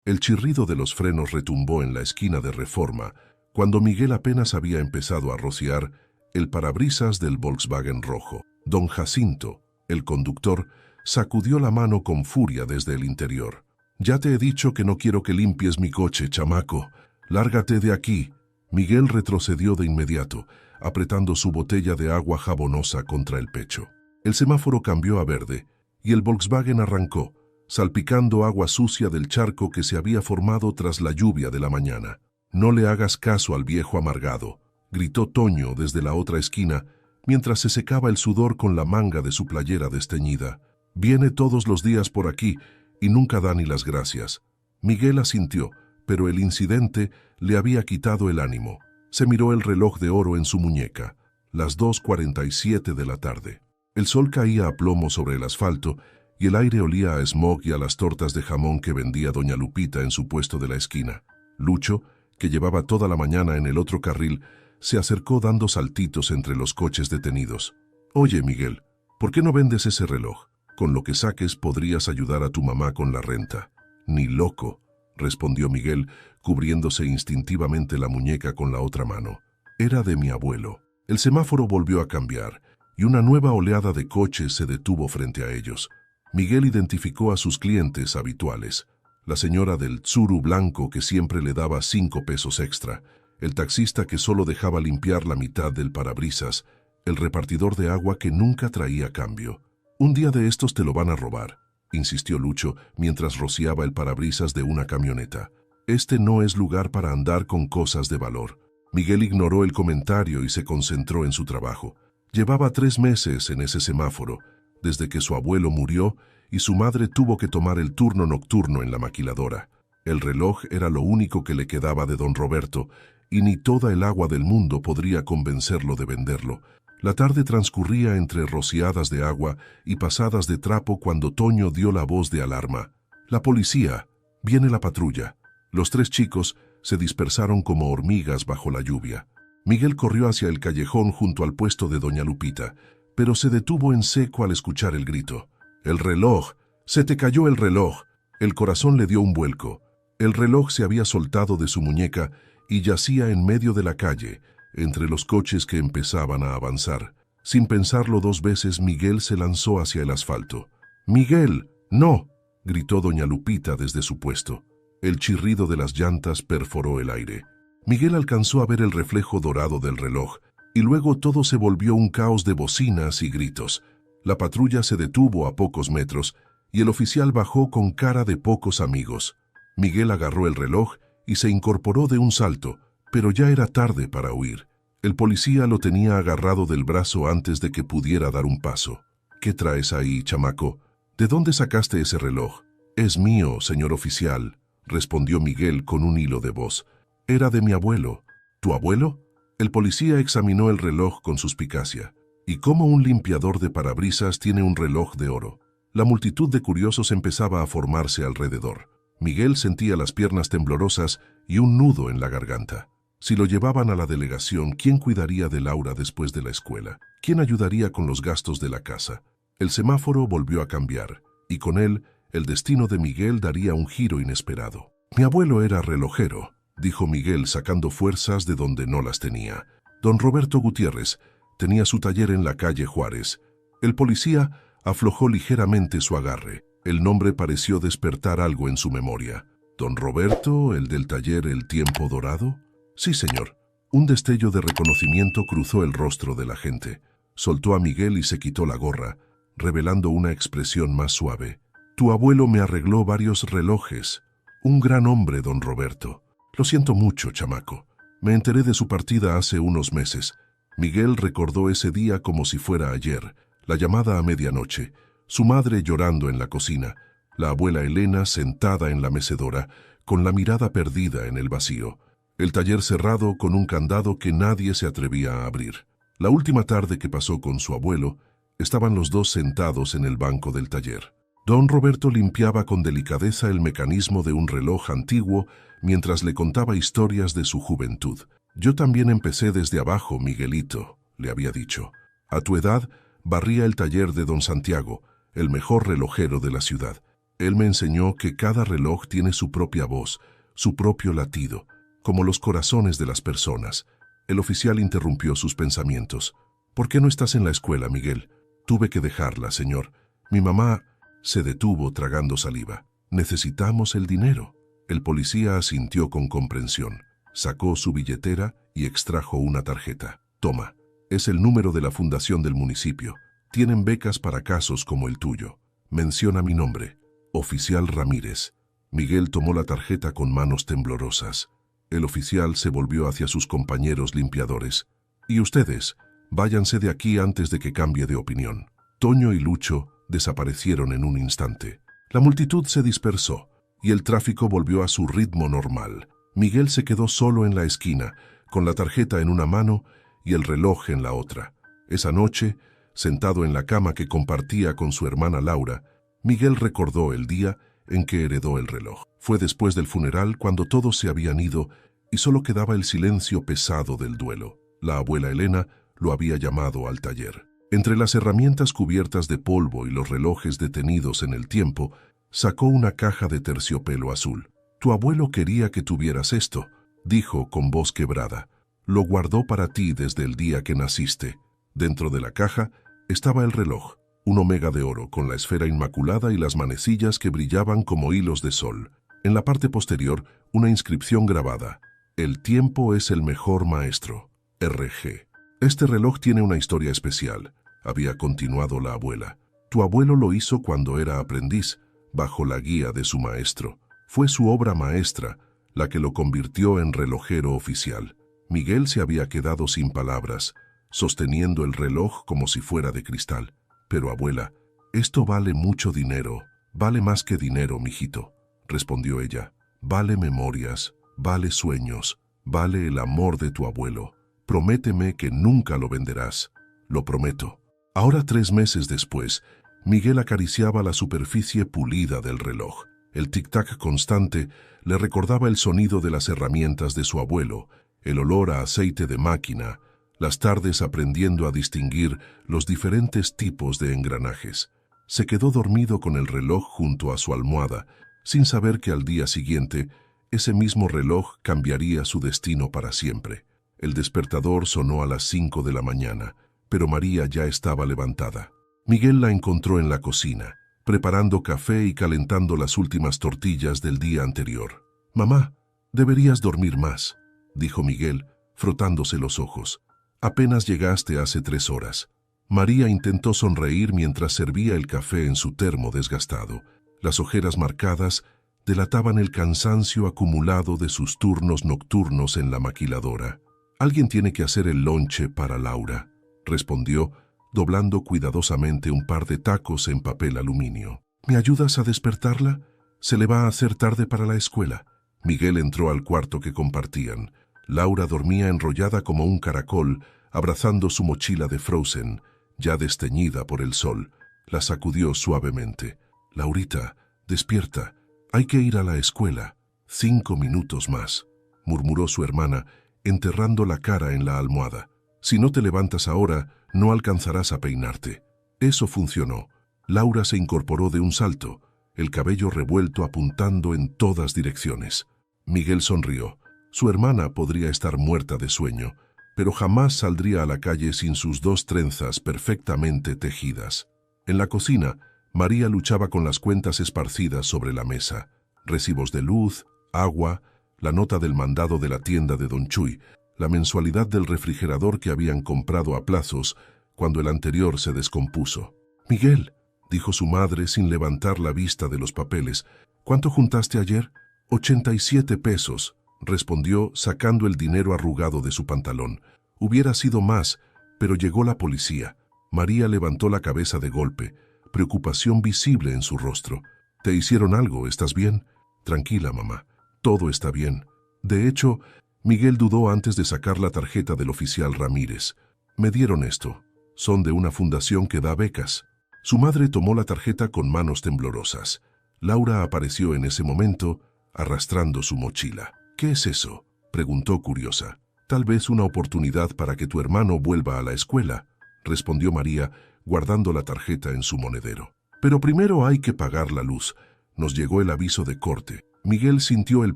El chirrido de los frenos retumbó en la esquina de Reforma, cuando Miguel apenas había empezado a rociar el parabrisas del Volkswagen rojo. Don Jacinto, el conductor, sacudió la mano con furia desde el interior. «Ya te he dicho que no quiero que limpies mi coche, chamaco. Lárgate de aquí». Miguel retrocedió de inmediato, apretando su botella de agua jabonosa contra el pecho. El semáforo cambió a verde y el Volkswagen arrancó, salpicando agua sucia del charco que se había formado tras la lluvia de la mañana. «No le hagas caso al viejo amargado», gritó Toño desde la otra esquina, mientras se secaba el sudor con la manga de su playera desteñida. «Viene todos los días por aquí y nunca da ni las gracias». Miguel asintió, pero el incidente le había quitado el ánimo. Se miró el reloj de oro en su muñeca, las 2:47 de la tarde. El sol caía a plomo sobre el asfalto y el aire olía a smog y a las tortas de jamón que vendía doña Lupita en su puesto de la esquina. Lucho, que llevaba toda la mañana en el otro carril, se acercó dando saltitos entre los coches detenidos. «Oye, Miguel, ¿por qué no vendes ese reloj? Con lo que saques podrías ayudar a tu mamá con la renta». «Ni loco», respondió Miguel, cubriéndose instintivamente la muñeca con la otra mano. «Era de mi abuelo». El semáforo volvió a cambiar y una nueva oleada de coches se detuvo frente a ellos. Miguel identificó a sus clientes habituales: la señora del Tsuru blanco que siempre le daba 5 pesos extra, el taxista que solo dejaba limpiar la mitad del parabrisas, el repartidor de agua que nunca traía cambio. «Un día de estos te lo van a robar», insistió Lucho mientras rociaba el parabrisas de una camioneta. «Este no es lugar para andar con cosas de valor». Miguel ignoró el comentario y se concentró en su trabajo. Llevaba 3 meses en ese semáforo, desde que su abuelo murió y su madre tuvo que tomar el turno nocturno en la maquiladora. El reloj era lo único que le quedaba de don Roberto, y ni toda el agua del mundo podría convencerlo de venderlo. La tarde transcurría entre rociadas de agua y pasadas de trapo cuando Toño dio la voz de alarma. «La policía, viene la patrulla». Los 3 chicos se dispersaron como hormigas bajo la lluvia. Miguel corrió hacia el callejón junto al puesto de doña Lupita, pero se detuvo en seco al escuchar el grito. «¡El reloj! ¡Se te cayó el reloj!». El corazón le dio un vuelco. El reloj se había soltado de su muñeca y yacía en medio de la calle, entre los coches que empezaban a avanzar. Sin pensarlo 2 veces, Miguel se lanzó hacia el asfalto. «¡Miguel, no!», gritó doña Lupita desde su puesto. El chirrido de las llantas perforó el aire. Miguel alcanzó a ver el reflejo dorado del reloj, y luego todo se volvió un caos de bocinas y gritos. La patrulla se detuvo a pocos metros, y el oficial bajó con cara de pocos amigos. Miguel agarró el reloj y se incorporó de un salto, pero ya era tarde para huir. El policía lo tenía agarrado del brazo antes de que pudiera dar un paso. «¿Qué traes ahí, chamaco? ¿De dónde sacaste ese reloj?». «Es mío, señor oficial», respondió Miguel con un hilo de voz. «Era de mi abuelo». «¿Tu abuelo?». El policía examinó el reloj con suspicacia. «¿Y cómo un limpiador de parabrisas tiene un reloj de oro?». La multitud de curiosos empezaba a formarse alrededor. Miguel sentía las piernas temblorosas y un nudo en la garganta. Si lo llevaban a la delegación, ¿quién cuidaría de Laura después de la escuela? ¿Quién ayudaría con los gastos de la casa? El semáforo volvió a cambiar, y con él, el destino de Miguel daría un giro inesperado. «Mi abuelo era relojero», dijo Miguel sacando fuerzas de donde no las tenía. «Don Roberto Gutiérrez tenía su taller en la calle Juárez». El policía aflojó ligeramente su agarre. El nombre pareció despertar algo en su memoria. «¿Don Roberto, el del taller El Tiempo Dorado?». «Sí, señor». Un destello de reconocimiento cruzó el rostro de la gente. Soltó a Miguel y se quitó la gorra, revelando una expresión más suave. «Tu abuelo me arregló varios relojes. Un gran hombre, don Roberto». «Lo siento mucho, chamaco. Me enteré de su partida hace unos meses». Miguel recordó ese día como si fuera ayer, la llamada a medianoche, su madre llorando en la cocina, la abuela Elena sentada en la mecedora, con la mirada perdida en el vacío, el taller cerrado con un candado que nadie se atrevía a abrir. La última tarde que pasó con su abuelo, estaban los 2 sentados en el banco del taller. Don Roberto limpiaba con delicadeza el mecanismo de un reloj antiguo mientras le contaba historias de su juventud. «Yo también empecé desde abajo, Miguelito», le había dicho. «A tu edad, barría el taller de don Santiago, el mejor relojero de la ciudad. Él me enseñó que cada reloj tiene su propia voz, su propio latido, como los corazones de las personas. El oficial interrumpió sus pensamientos. ¿Por qué no estás en la escuela, Miguel? Tuve que dejarla, señor. Mi mamá se detuvo tragando saliva. Necesitamos el dinero. El policía asintió con comprensión. Sacó su billetera y extrajo una tarjeta. Toma, es el número de la fundación del municipio. Tienen becas para casos como el tuyo. Menciona mi nombre. Oficial Ramírez. Miguel tomó la tarjeta con manos temblorosas. El oficial se volvió hacia sus compañeros limpiadores. Y ustedes, váyanse de aquí antes de que cambie de opinión. Toño y Lucho desaparecieron en un instante. La multitud se dispersó y el tráfico volvió a su ritmo normal. Miguel se quedó solo en la esquina, con la tarjeta en una mano y el reloj en la otra. Esa noche, sentado en la cama que compartía con su hermana Laura, Miguel recordó el día en que heredó el reloj. Fue después del funeral cuando todos se habían ido y solo quedaba el silencio pesado del duelo. La abuela Elena lo había llamado al taller. Entre las herramientas cubiertas de polvo y los relojes detenidos en el tiempo, sacó una caja de terciopelo azul. «Tu abuelo quería que tuvieras esto», dijo con voz quebrada. «Lo guardó para ti desde el día que naciste». Dentro de la caja estaba el reloj, un omega de oro con la esfera inmaculada y las manecillas que brillaban como hilos de sol. En la parte posterior, una inscripción grabada: «El tiempo es el mejor maestro. R.G.». «Este reloj tiene una historia especial», había continuado la abuela. «Tu abuelo lo hizo cuando era aprendiz, bajo la guía de su maestro. Fue su obra maestra la que lo convirtió en relojero oficial». Miguel se había quedado sin palabras, sosteniendo el reloj como si fuera de cristal. «Pero abuela, esto vale mucho dinero, vale más que dinero, mijito», respondió ella. «Vale memorias, vale sueños, vale el amor de tu abuelo. Prométeme que nunca lo venderás». «Lo prometo». Ahora, 3 meses después, Miguel acariciaba la superficie pulida del reloj. El tic-tac constante le recordaba el sonido de las herramientas de su abuelo, el olor a aceite de máquina, las tardes aprendiendo a distinguir los diferentes tipos de engranajes. Se quedó dormido con el reloj junto a su almohada, sin saber que al día siguiente ese mismo reloj cambiaría su destino para siempre. El despertador sonó a las 5 de la mañana, pero María ya estaba levantada. Miguel la encontró en la cocina, preparando café y calentando las últimas tortillas del día anterior. «Mamá, deberías dormir más», dijo Miguel, frotándose los ojos. «Apenas llegaste hace 3 horas». María intentó sonreír mientras servía el café en su termo desgastado. Las ojeras marcadas delataban el cansancio acumulado de sus turnos nocturnos en la maquiladora. «Alguien tiene que hacer el lonche para Laura», respondió, doblando cuidadosamente un par de tacos en papel aluminio. «¿Me ayudas a despertarla? Se le va a hacer tarde para la escuela». Miguel entró al cuarto que compartían. Laura dormía enrollada como un caracol, abrazando su mochila de Frozen, ya desteñida por el sol. La sacudió suavemente. «Laurita, despierta. Hay que ir a la escuela». «5 minutos más», murmuró su hermana, enterrando la cara en la almohada. «Si no te levantas ahora, no alcanzarás a peinarte». Eso funcionó. Laura se incorporó de un salto, el cabello revuelto apuntando en todas direcciones. Miguel sonrió. Su hermana podría estar muerta de sueño, pero jamás saldría a la calle sin sus 2 trenzas perfectamente tejidas. En la cocina, María luchaba con las cuentas esparcidas sobre la mesa. Recibos de luz, agua, la nota del mandado de la tienda de Don Chuy, la mensualidad del refrigerador que habían comprado a plazos cuando el anterior se descompuso. «Miguel», dijo su madre sin levantar la vista de los papeles, «¿cuánto juntaste ayer?» «87 pesos», respondió sacando el dinero arrugado de su pantalón. «Hubiera sido más, pero llegó la policía». María levantó la cabeza de golpe, preocupación visible en su rostro. «¿Te hicieron algo? ¿Estás bien?» «Tranquila, mamá. Todo está bien». De hecho, Miguel dudó antes de sacar la tarjeta del oficial Ramírez. «Me dieron esto. Son de una fundación que da becas». Su madre tomó la tarjeta con manos temblorosas. Laura apareció en ese momento, arrastrando su mochila. «¿Qué es eso?», preguntó curiosa. «Tal vez una oportunidad para que tu hermano vuelva a la escuela», respondió María, guardando la tarjeta en su monedero. «Pero primero hay que pagar la luz. Nos llegó el aviso de corte. Miguel sintió el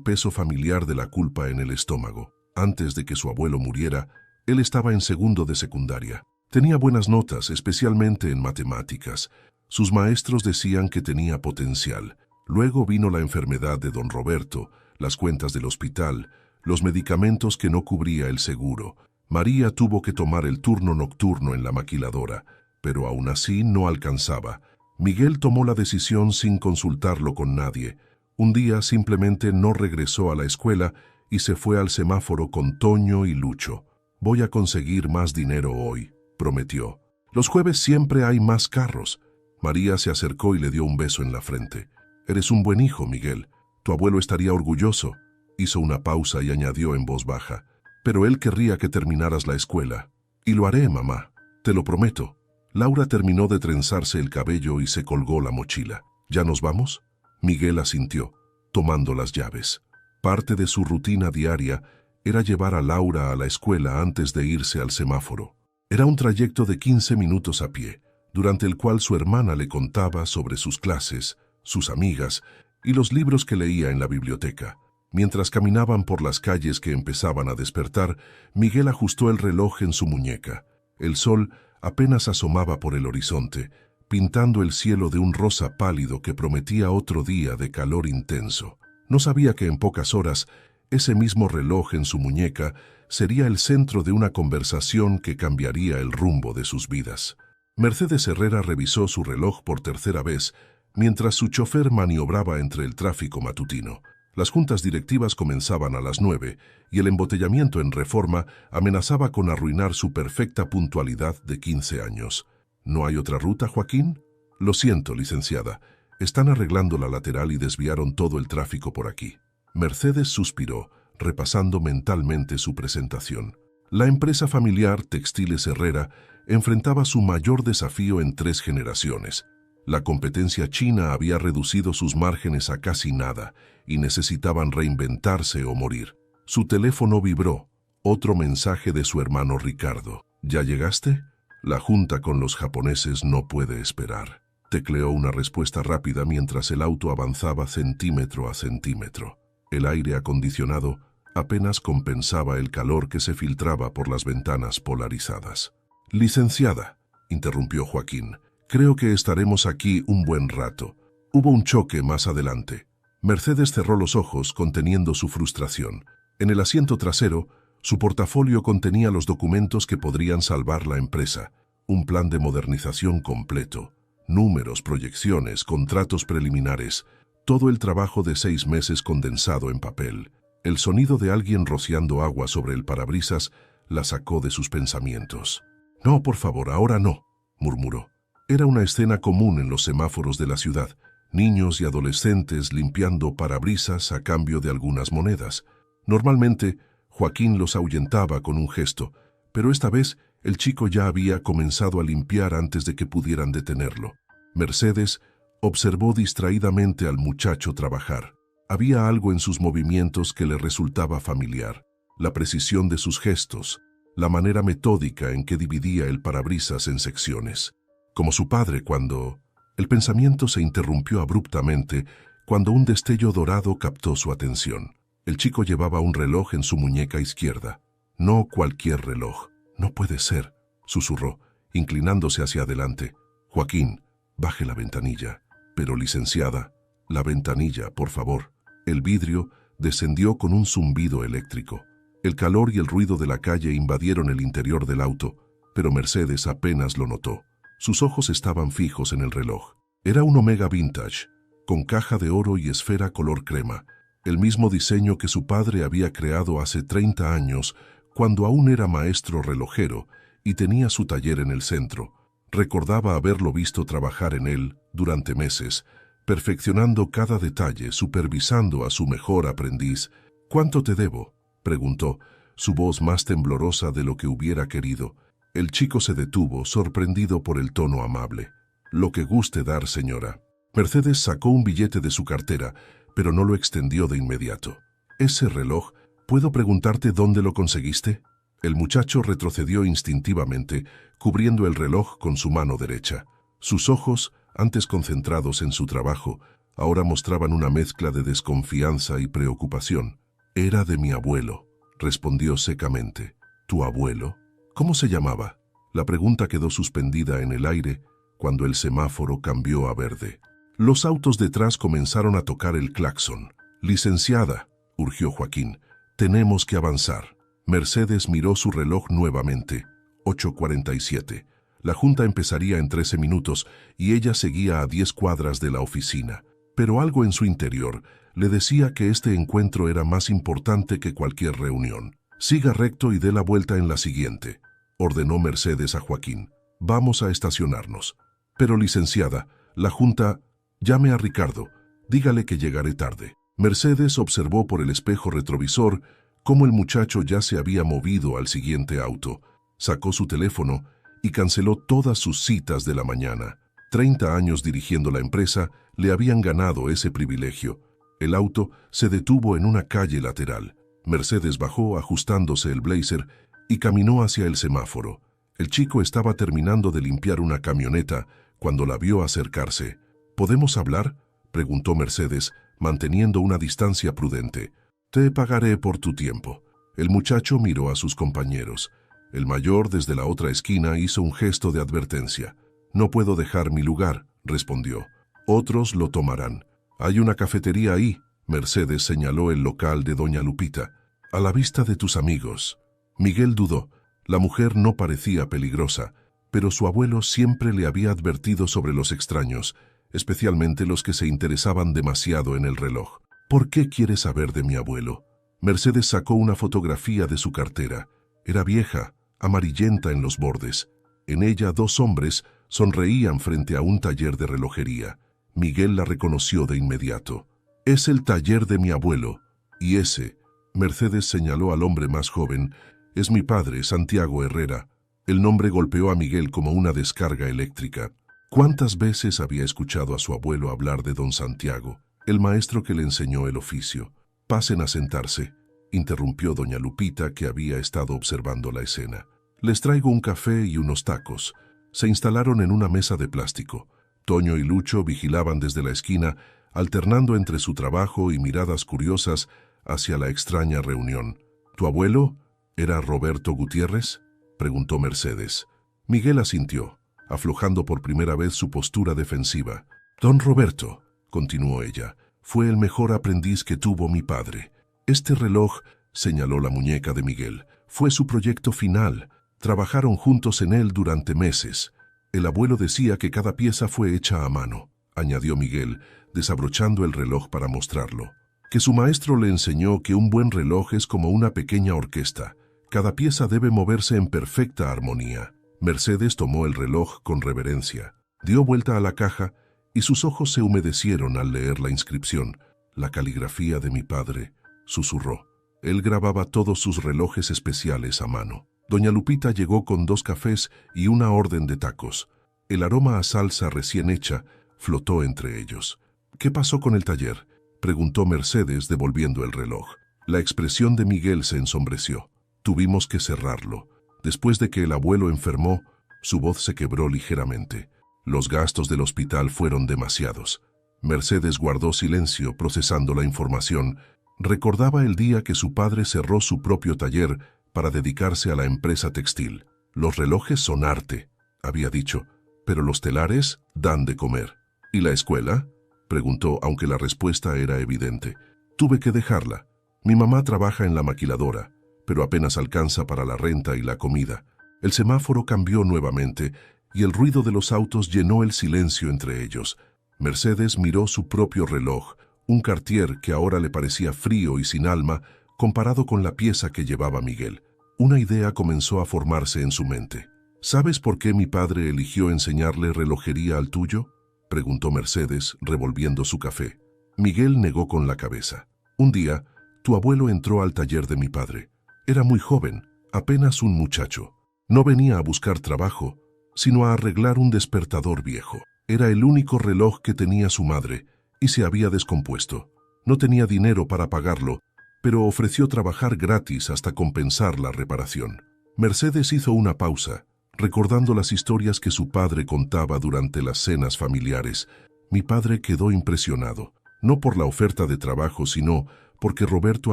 peso familiar de la culpa en el estómago. Antes de que su abuelo muriera, él estaba en segundo de secundaria. Tenía buenas notas, especialmente en matemáticas. Sus maestros decían que tenía potencial. Luego vino la enfermedad de don Roberto, las cuentas del hospital, los medicamentos que no cubría el seguro. María tuvo que tomar el turno nocturno en la maquiladora, pero aún así no alcanzaba. Miguel tomó la decisión sin consultarlo con nadie. Un día simplemente no regresó a la escuela y se fue al semáforo con Toño y Lucho. «Voy a conseguir más dinero hoy», prometió. «Los jueves siempre hay más carros». María se acercó y le dio un beso en la frente. «Eres un buen hijo, Miguel. Tu abuelo estaría orgulloso». Hizo una pausa y añadió en voz baja. «Pero él querría que terminaras la escuela». «Y lo haré, mamá. Te lo prometo». Laura terminó de trenzarse el cabello y se colgó la mochila. «¿Ya nos vamos?» Miguel asintió, tomando las llaves. Parte de su rutina diaria era llevar a Laura a la escuela antes de irse al semáforo. Era un trayecto de 15 minutos a pie, durante el cual su hermana le contaba sobre sus clases, sus amigas y los libros que leía en la biblioteca. Mientras caminaban por las calles que empezaban a despertar, Miguel ajustó el reloj en su muñeca. El sol apenas asomaba por el horizonte, pintando el cielo de un rosa pálido que prometía otro día de calor intenso. No sabía que en pocas horas, ese mismo reloj en su muñeca sería el centro de una conversación que cambiaría el rumbo de sus vidas. Mercedes Herrera revisó su reloj por tercera vez, mientras su chofer maniobraba entre el tráfico matutino. Las juntas directivas comenzaban a las 9 y el embotellamiento en Reforma amenazaba con arruinar su perfecta puntualidad de 15 años. ¿No hay otra ruta, Joaquín? Lo siento, licenciada. Están arreglando la lateral y desviaron todo el tráfico por aquí. Mercedes suspiró, repasando mentalmente su presentación. La empresa familiar Textiles Herrera enfrentaba su mayor desafío en 3 generaciones. La competencia china había reducido sus márgenes a casi nada y necesitaban reinventarse o morir. Su teléfono vibró. Otro mensaje de su hermano Ricardo. ¿Ya llegaste? La junta con los japoneses no puede esperar. Tecleó una respuesta rápida mientras el auto avanzaba centímetro a centímetro. El aire acondicionado apenas compensaba el calor que se filtraba por las ventanas polarizadas. «Licenciada», interrumpió Joaquín, «creo que estaremos aquí un buen rato». Hubo un choque más adelante. Mercedes cerró los ojos conteniendo su frustración. En el asiento trasero, su portafolio contenía los documentos que podrían salvar la empresa. Un plan de modernización completo. Números, proyecciones, contratos preliminares. Todo el trabajo de 6 meses condensado en papel. El sonido de alguien rociando agua sobre el parabrisas la sacó de sus pensamientos. «No, por favor, ahora no», murmuró. Era una escena común en los semáforos de la ciudad. Niños y adolescentes limpiando parabrisas a cambio de algunas monedas. Normalmente, Joaquín los ahuyentaba con un gesto, pero esta vez el chico ya había comenzado a limpiar antes de que pudieran detenerlo. Mercedes observó distraídamente al muchacho trabajar. Había algo en sus movimientos que le resultaba familiar. La precisión de sus gestos, la manera metódica en que dividía el parabrisas en secciones. Como su padre cuando... El pensamiento se interrumpió abruptamente cuando un destello dorado captó su atención. El chico llevaba un reloj en su muñeca izquierda. No cualquier reloj. «No puede ser», susurró, inclinándose hacia adelante. «Joaquín, baje la ventanilla». «Pero, licenciada, la ventanilla, por favor». El vidrio descendió con un zumbido eléctrico. El calor y el ruido de la calle invadieron el interior del auto, pero Mercedes apenas lo notó. Sus ojos estaban fijos en el reloj. Era un Omega Vintage, con caja de oro y esfera color crema, el mismo diseño que su padre había creado hace 30 años, cuando aún era maestro relojero y tenía su taller en el centro. Recordaba haberlo visto trabajar en él durante meses, perfeccionando cada detalle, supervisando a su mejor aprendiz. «¿Cuánto te debo?», preguntó, su voz más temblorosa de lo que hubiera querido. El chico se detuvo, sorprendido por el tono amable. «Lo que guste dar, señora». Mercedes sacó un billete de su cartera, pero no lo extendió de inmediato. «¿Ese reloj? ¿Puedo preguntarte dónde lo conseguiste?». El muchacho retrocedió instintivamente, cubriendo el reloj con su mano derecha. Sus ojos, antes concentrados en su trabajo, Ahora mostraban una mezcla de desconfianza y preocupación. «Era de mi abuelo», respondió secamente. «¿Tu abuelo? ¿Cómo se llamaba?». La pregunta quedó suspendida en el aire cuando el semáforo cambió a verde. Los autos detrás comenzaron a tocar el claxon. «Licenciada», urgió Joaquín, «tenemos que avanzar». Mercedes miró su reloj nuevamente. 8:47. La junta empezaría en 13 minutos y ella seguía a 10 cuadras de la oficina. Pero algo en su interior le decía que este encuentro era más importante que cualquier reunión. «Siga recto y dé la vuelta en la siguiente», ordenó Mercedes a Joaquín. «Vamos a estacionarnos». «Pero licenciada, la junta...». «Llame a Ricardo, dígale que llegaré tarde». Mercedes observó por el espejo retrovisor cómo el muchacho ya se había movido al siguiente auto. Sacó su teléfono y canceló todas sus citas de la mañana. 30 años dirigiendo la empresa le habían ganado ese privilegio. El auto se detuvo en una calle lateral. Mercedes bajó ajustándose el blazer y caminó hacia el semáforo. El chico estaba terminando de limpiar una camioneta cuando la vio acercarse. «¿Podemos hablar?», preguntó Mercedes, manteniendo una distancia prudente. «Te pagaré por tu tiempo». El muchacho miró a sus compañeros. El mayor, desde la otra esquina, hizo un gesto de advertencia. «No puedo dejar mi lugar», respondió. «Otros lo tomarán». «Hay una cafetería ahí», Mercedes señaló el local de doña Lupita. «A la vista de tus amigos». Miguel dudó. La mujer no parecía peligrosa, pero su abuelo siempre le había advertido sobre los extraños, especialmente los que se interesaban demasiado en el reloj. «¿Por qué quieres saber de mi abuelo?». Mercedes sacó una fotografía de su cartera. Era vieja, amarillenta en los bordes. En ella 2 hombres sonreían frente a un taller de relojería. Miguel la reconoció de inmediato. «Es el taller de mi abuelo. Y ese», Mercedes señaló al hombre más joven, «es mi padre, Santiago Herrera». El nombre golpeó a Miguel como una descarga eléctrica. ¿Cuántas veces había escuchado a su abuelo hablar de don Santiago, el maestro que le enseñó el oficio? «Pasen a sentarse», interrumpió doña Lupita, que había estado observando la escena. «Les traigo un café y unos tacos». Se instalaron en una mesa de plástico. Toño y Lucho vigilaban desde la esquina, alternando entre su trabajo y miradas curiosas hacia la extraña reunión. «¿Tu abuelo era Roberto Gutiérrez?», preguntó Mercedes. Miguel asintió, aflojando por primera vez su postura defensiva. «Don Roberto», continuó ella, «fue el mejor aprendiz que tuvo mi padre. Este reloj», señaló la muñeca de Miguel, «fue su proyecto final. Trabajaron juntos en él durante meses. El abuelo decía que cada pieza fue hecha a mano», añadió Miguel, desabrochando el reloj para mostrarlo. «Que su maestro le enseñó que un buen reloj es como una pequeña orquesta. Cada pieza debe moverse en perfecta armonía». Mercedes tomó el reloj con reverencia, dio vuelta a la caja y sus ojos se humedecieron al leer la inscripción. «La caligrafía de mi padre», susurró. Él grababa todos sus relojes especiales a mano. Doña Lupita llegó con 2 cafés y una orden de tacos. El aroma a salsa recién hecha flotó entre ellos. «¿Qué pasó con el taller?», preguntó Mercedes, devolviendo el reloj. La expresión de Miguel se ensombreció. «Tuvimos que cerrarlo. Después de que el abuelo enfermó, su voz se quebró ligeramente. Los gastos del hospital fueron demasiados». Mercedes guardó silencio, procesando la información. Recordaba el día que su padre cerró su propio taller para dedicarse a la empresa textil. «Los relojes son arte», había dicho, «pero los telares dan de comer». «¿Y la escuela?», preguntó, aunque la respuesta era evidente. «Tuve que dejarla. Mi mamá trabaja en la maquiladora, pero apenas alcanza para la renta y la comida». El semáforo cambió nuevamente y el ruido de los autos llenó el silencio entre ellos. Mercedes miró su propio reloj, un Cartier que ahora le parecía frío y sin alma comparado con la pieza que llevaba Miguel. Una idea comenzó a formarse en su mente. «¿Sabes por qué mi padre eligió enseñarle relojería al tuyo?», preguntó Mercedes, revolviendo su café. Miguel negó con la cabeza. «Un día, tu abuelo entró al taller de mi padre. Era muy joven, apenas un muchacho. No venía a buscar trabajo, sino a arreglar un despertador viejo. Era el único reloj que tenía su madre y se había descompuesto. No tenía dinero para pagarlo, pero ofreció trabajar gratis hasta compensar la reparación». Mercedes hizo una pausa, recordando las historias que su padre contaba durante las cenas familiares. Mi padre quedó impresionado, no por la oferta de trabajo, sino porque Roberto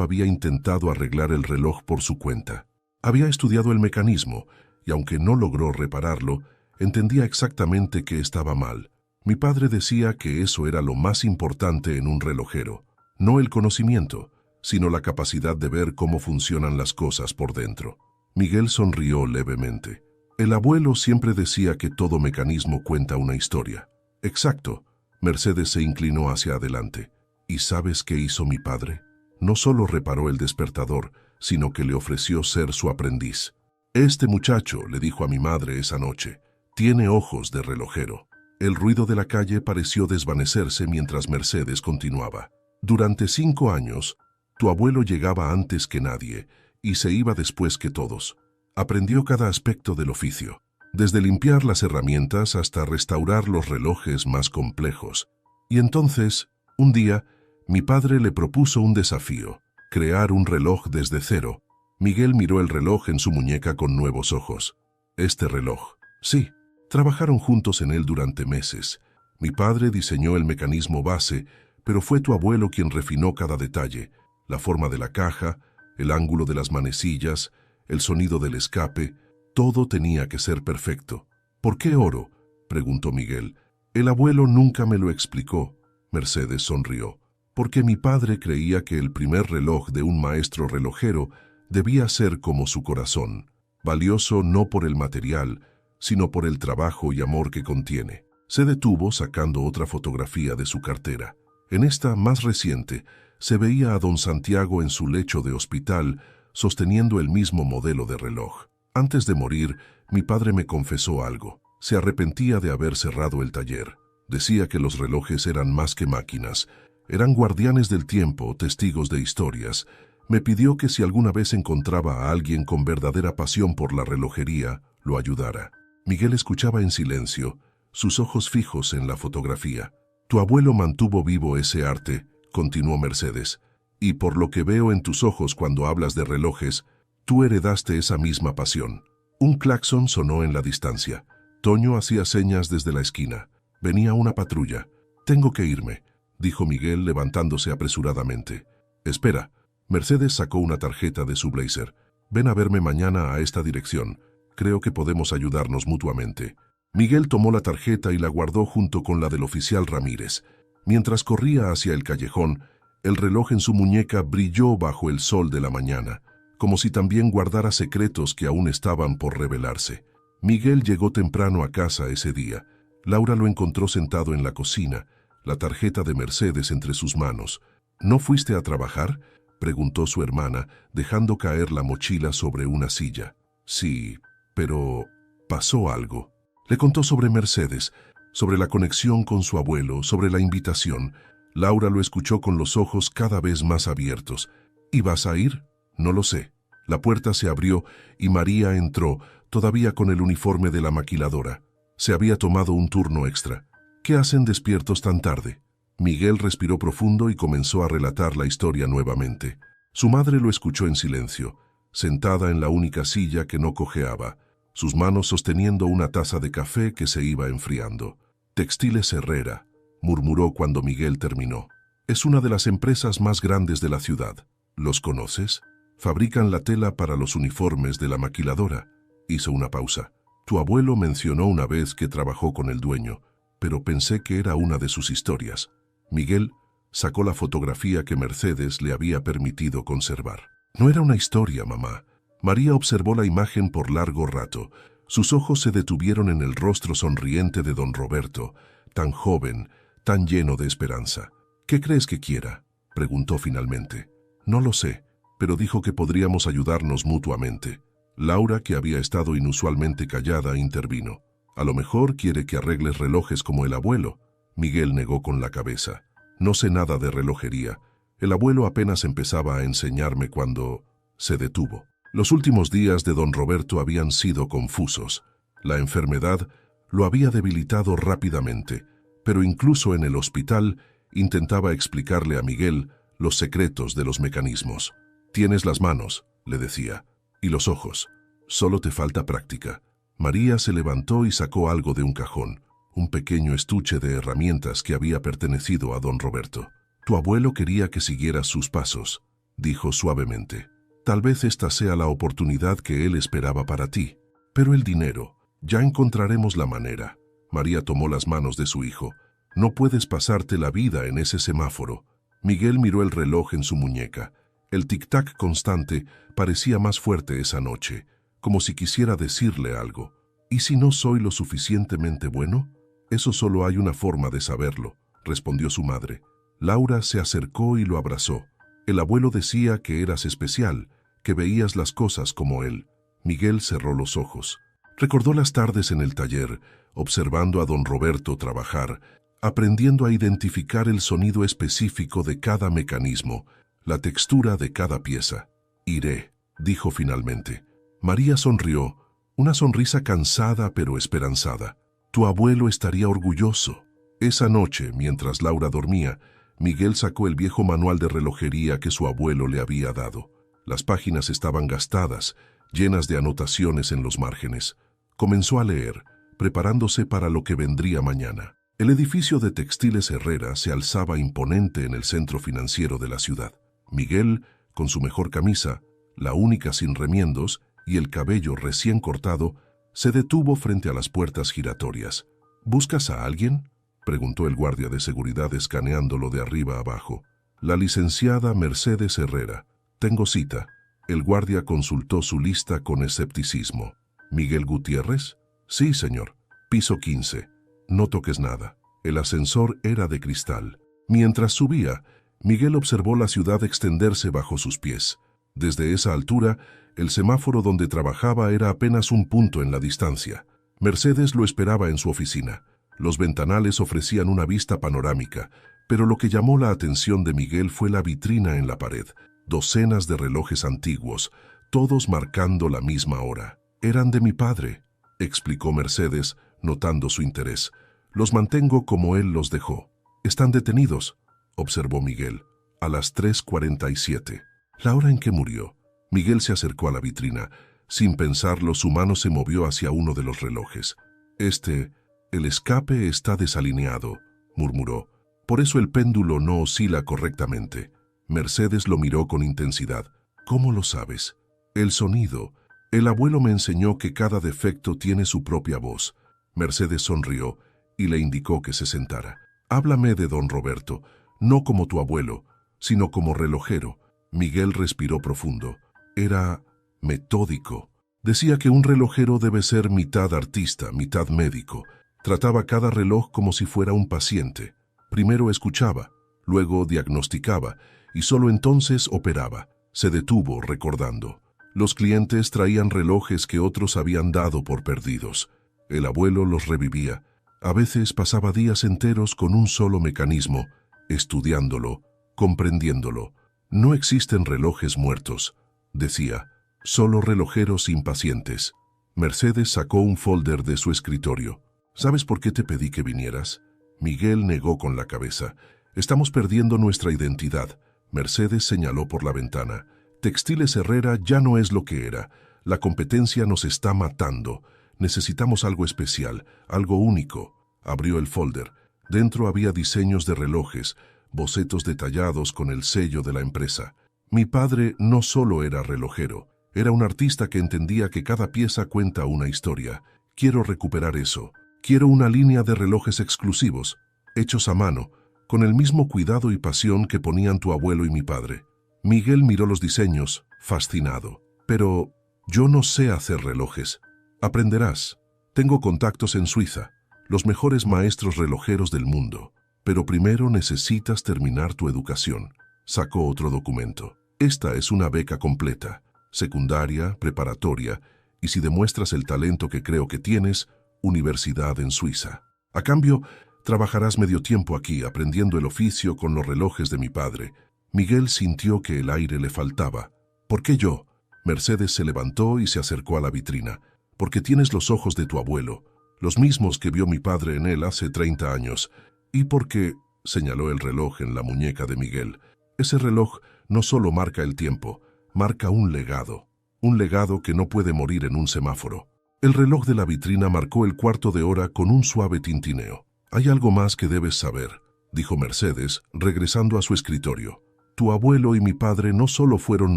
había intentado arreglar el reloj por su cuenta. Había estudiado el mecanismo, y aunque no logró repararlo, entendía exactamente que estaba mal. Mi padre decía que eso era lo más importante en un relojero, no el conocimiento, sino la capacidad de ver cómo funcionan las cosas por dentro. Miguel sonrió levemente. El abuelo siempre decía que todo mecanismo cuenta una historia. Exacto. Mercedes se inclinó hacia adelante. ¿Y sabes qué hizo mi padre? No solo reparó el despertador, sino que le ofreció ser su aprendiz. Este muchacho, le dijo a mi madre esa noche, tiene ojos de relojero. El ruido de la calle pareció desvanecerse mientras Mercedes continuaba. Durante 5 años, tu abuelo llegaba antes que nadie y se iba después que todos. Aprendió cada aspecto del oficio, desde limpiar las herramientas hasta restaurar los relojes más complejos. Y entonces, un día, mi padre le propuso un desafío, crear un reloj desde cero. Miguel miró el reloj en su muñeca con nuevos ojos. Este reloj. Sí, trabajaron juntos en él durante meses. Mi padre diseñó el mecanismo base, pero fue tu abuelo quien refinó cada detalle, la forma de la caja, el ángulo de las manecillas, el sonido del escape. Todo tenía que ser perfecto. ¿Por qué oro?, preguntó Miguel. El abuelo nunca me lo explicó. Mercedes sonrió. Porque mi padre creía que el primer reloj de un maestro relojero debía ser como su corazón, valioso no por el material, sino por el trabajo y amor que contiene. Se detuvo sacando otra fotografía de su cartera. En esta más reciente, se veía a don Santiago en su lecho de hospital, sosteniendo el mismo modelo de reloj. Antes de morir, mi padre me confesó algo. Se arrepentía de haber cerrado el taller. Decía que los relojes eran más que máquinas. Eran guardianes del tiempo, testigos de historias. Me pidió que si alguna vez encontraba a alguien con verdadera pasión por la relojería, lo ayudara. Miguel escuchaba en silencio, sus ojos fijos en la fotografía. Tu abuelo mantuvo vivo ese arte, continuó Mercedes, y por lo que veo en tus ojos cuando hablas de relojes, tú heredaste esa misma pasión. Un claxon sonó en la distancia. Toño hacía señas desde la esquina. Venía una patrulla. Tengo que irme, dijo Miguel levantándose apresuradamente. Espera. Mercedes sacó una tarjeta de su blazer. Ven a verme mañana a esta dirección. Creo que podemos ayudarnos mutuamente. Miguel tomó la tarjeta y la guardó junto con la del oficial Ramírez. Mientras corría hacia el callejón, el reloj en su muñeca brilló bajo el sol de la mañana, como si también guardara secretos que aún estaban por revelarse. Miguel llegó temprano a casa ese día. Laura lo encontró sentado en la cocina, la tarjeta de Mercedes entre sus manos. ¿No fuiste a trabajar?, preguntó su hermana, dejando caer la mochila sobre una silla. Sí, pero pasó algo. Le contó sobre Mercedes, sobre la conexión con su abuelo, sobre la invitación. Laura lo escuchó con los ojos cada vez más abiertos. ¿Y vas a ir? No lo sé. La puerta se abrió y María entró, todavía con el uniforme de la maquiladora. Se había tomado un turno extra. ¿Qué hacen despiertos tan tarde? Miguel respiró profundo y comenzó a relatar la historia nuevamente. Su madre lo escuchó en silencio, sentada en la única silla que no cojeaba, sus manos sosteniendo una taza de café que se iba enfriando. Textiles Herrera, murmuró cuando Miguel terminó. Es una de las empresas más grandes de la ciudad. ¿Los conoces? Fabrican la tela para los uniformes de la maquiladora. Hizo una pausa. Tu abuelo mencionó una vez que trabajó con el dueño, pero pensé que era una de sus historias. Miguel sacó la fotografía que Mercedes le había permitido conservar. No era una historia, mamá. María observó la imagen por largo rato. Sus ojos se detuvieron en el rostro sonriente de don Roberto, tan joven, tan lleno de esperanza. ¿Qué crees que quiera?, preguntó finalmente. No lo sé, pero dijo que podríamos ayudarnos mutuamente. Laura, que había estado inusualmente callada, intervino. A lo mejor quiere que arregles relojes como el abuelo. Miguel negó con la cabeza. No sé nada de relojería. El abuelo apenas empezaba a enseñarme cuando se detuvo. Los últimos días de don Roberto habían sido confusos. La enfermedad lo había debilitado rápidamente, pero incluso en el hospital intentaba explicarle a Miguel los secretos de los mecanismos. Tienes las manos, le decía, y los ojos. Solo te falta práctica. María se levantó y sacó algo de un cajón. un pequeño estuche de herramientas que había pertenecido a don Roberto. Tu abuelo quería que siguieras sus pasos, dijo suavemente. Tal vez esta sea la oportunidad que él esperaba para ti. Pero el dinero, ya encontraremos la manera. María tomó las manos de su hijo. No puedes pasarte la vida en ese semáforo. Miguel miró el reloj en su muñeca. El tic-tac constante parecía más fuerte esa noche, como si quisiera decirle algo. ¿Y si no soy lo suficientemente bueno? Eso solo hay una forma de saberlo, respondió su madre. Laura se acercó y lo abrazó. El abuelo decía que eras especial, que veías las cosas como él. Miguel cerró los ojos. Recordó las tardes en el taller, observando a don Roberto trabajar, aprendiendo a identificar el sonido específico de cada mecanismo, la textura de cada pieza. Iré, dijo finalmente. María sonrió, una sonrisa cansada pero esperanzada. Tu abuelo estaría orgulloso. Esa noche, mientras Laura dormía, Miguel sacó el viejo manual de relojería que su abuelo le había dado. Las páginas estaban gastadas, llenas de anotaciones en los márgenes. Comenzó a leer, preparándose para lo que vendría mañana. El edificio de Textiles Herrera se alzaba imponente en el centro financiero de la ciudad. Miguel, con su mejor camisa, la única sin remiendos, y el cabello recién cortado, se detuvo frente a las puertas giratorias. ¿Buscas a alguien?, preguntó el guardia de seguridad escaneándolo de arriba abajo. La licenciada Mercedes Herrera. Tengo cita. El guardia consultó su lista con escepticismo. ¿Miguel Gutiérrez? Sí, señor. Piso 15. No toques nada. El ascensor era de cristal. Mientras subía, Miguel observó la ciudad extenderse bajo sus pies. Desde esa altura, el semáforo donde trabajaba era apenas un punto en la distancia. Mercedes lo esperaba en su oficina. Los ventanales ofrecían una vista panorámica, pero lo que llamó la atención de Miguel fue la vitrina en la pared. Docenas de relojes antiguos, todos marcando la misma hora. Eran de mi padre, explicó Mercedes, notando su interés. Los mantengo como él los dejó. Están detenidos, observó Miguel, a las 3:47. ¿La hora en que murió? Miguel se acercó a la vitrina. Sin pensarlo, su mano se movió hacia uno de los relojes. El escape está desalineado, murmuró. Por eso el péndulo no oscila correctamente. Mercedes lo miró con intensidad. ¿Cómo lo sabes? El sonido. El abuelo me enseñó que cada defecto tiene su propia voz. Mercedes sonrió y le indicó que se sentara. Háblame de don Roberto, no como tu abuelo, sino como relojero. Miguel respiró profundo. Era metódico. Decía que un relojero debe ser mitad artista, mitad médico. Trataba cada reloj como si fuera un paciente. Primero escuchaba, luego diagnosticaba y solo entonces operaba. Se detuvo recordando. Los clientes traían relojes que otros habían dado por perdidos. El abuelo los revivía. A veces pasaba días enteros con un solo mecanismo, estudiándolo, comprendiéndolo. No existen relojes muertos, decía, solo relojeros impacientes. Mercedes sacó un folder de su escritorio. ¿Sabes por qué te pedí que vinieras? Miguel negó con la cabeza. Estamos perdiendo nuestra identidad. Mercedes señaló por la ventana. Textiles Herrera ya no es lo que era. La competencia nos está matando. Necesitamos algo especial, algo único. Abrió el folder. Dentro había diseños de relojes, bocetos detallados con el sello de la empresa. Mi padre no solo era relojero, era un artista que entendía que cada pieza cuenta una historia. Quiero recuperar eso. Quiero una línea de relojes exclusivos, hechos a mano, con el mismo cuidado y pasión que ponían tu abuelo y mi padre. Miguel miró los diseños, fascinado. Pero yo no sé hacer relojes. Aprenderás. Tengo contactos en Suiza, los mejores maestros relojeros del mundo. Pero primero necesitas terminar tu educación. Sacó otro documento. Esta es una beca completa, secundaria, preparatoria, y si demuestras el talento que creo que tienes, universidad en Suiza. A cambio, trabajarás medio tiempo aquí aprendiendo el oficio con los relojes de mi padre. Miguel sintió que el aire le faltaba. ¿Por qué yo? Mercedes se levantó y se acercó a la vitrina. Porque tienes los ojos de tu abuelo, los mismos que vio mi padre en él hace 30 años. Y porque, señaló el reloj en la muñeca de Miguel, ese reloj no solo marca el tiempo, marca un legado que no puede morir en un semáforo. El reloj de la vitrina marcó el cuarto de hora con un suave tintineo. «Hay algo más que debes saber», dijo Mercedes, regresando a su escritorio. «Tu abuelo y mi padre no solo fueron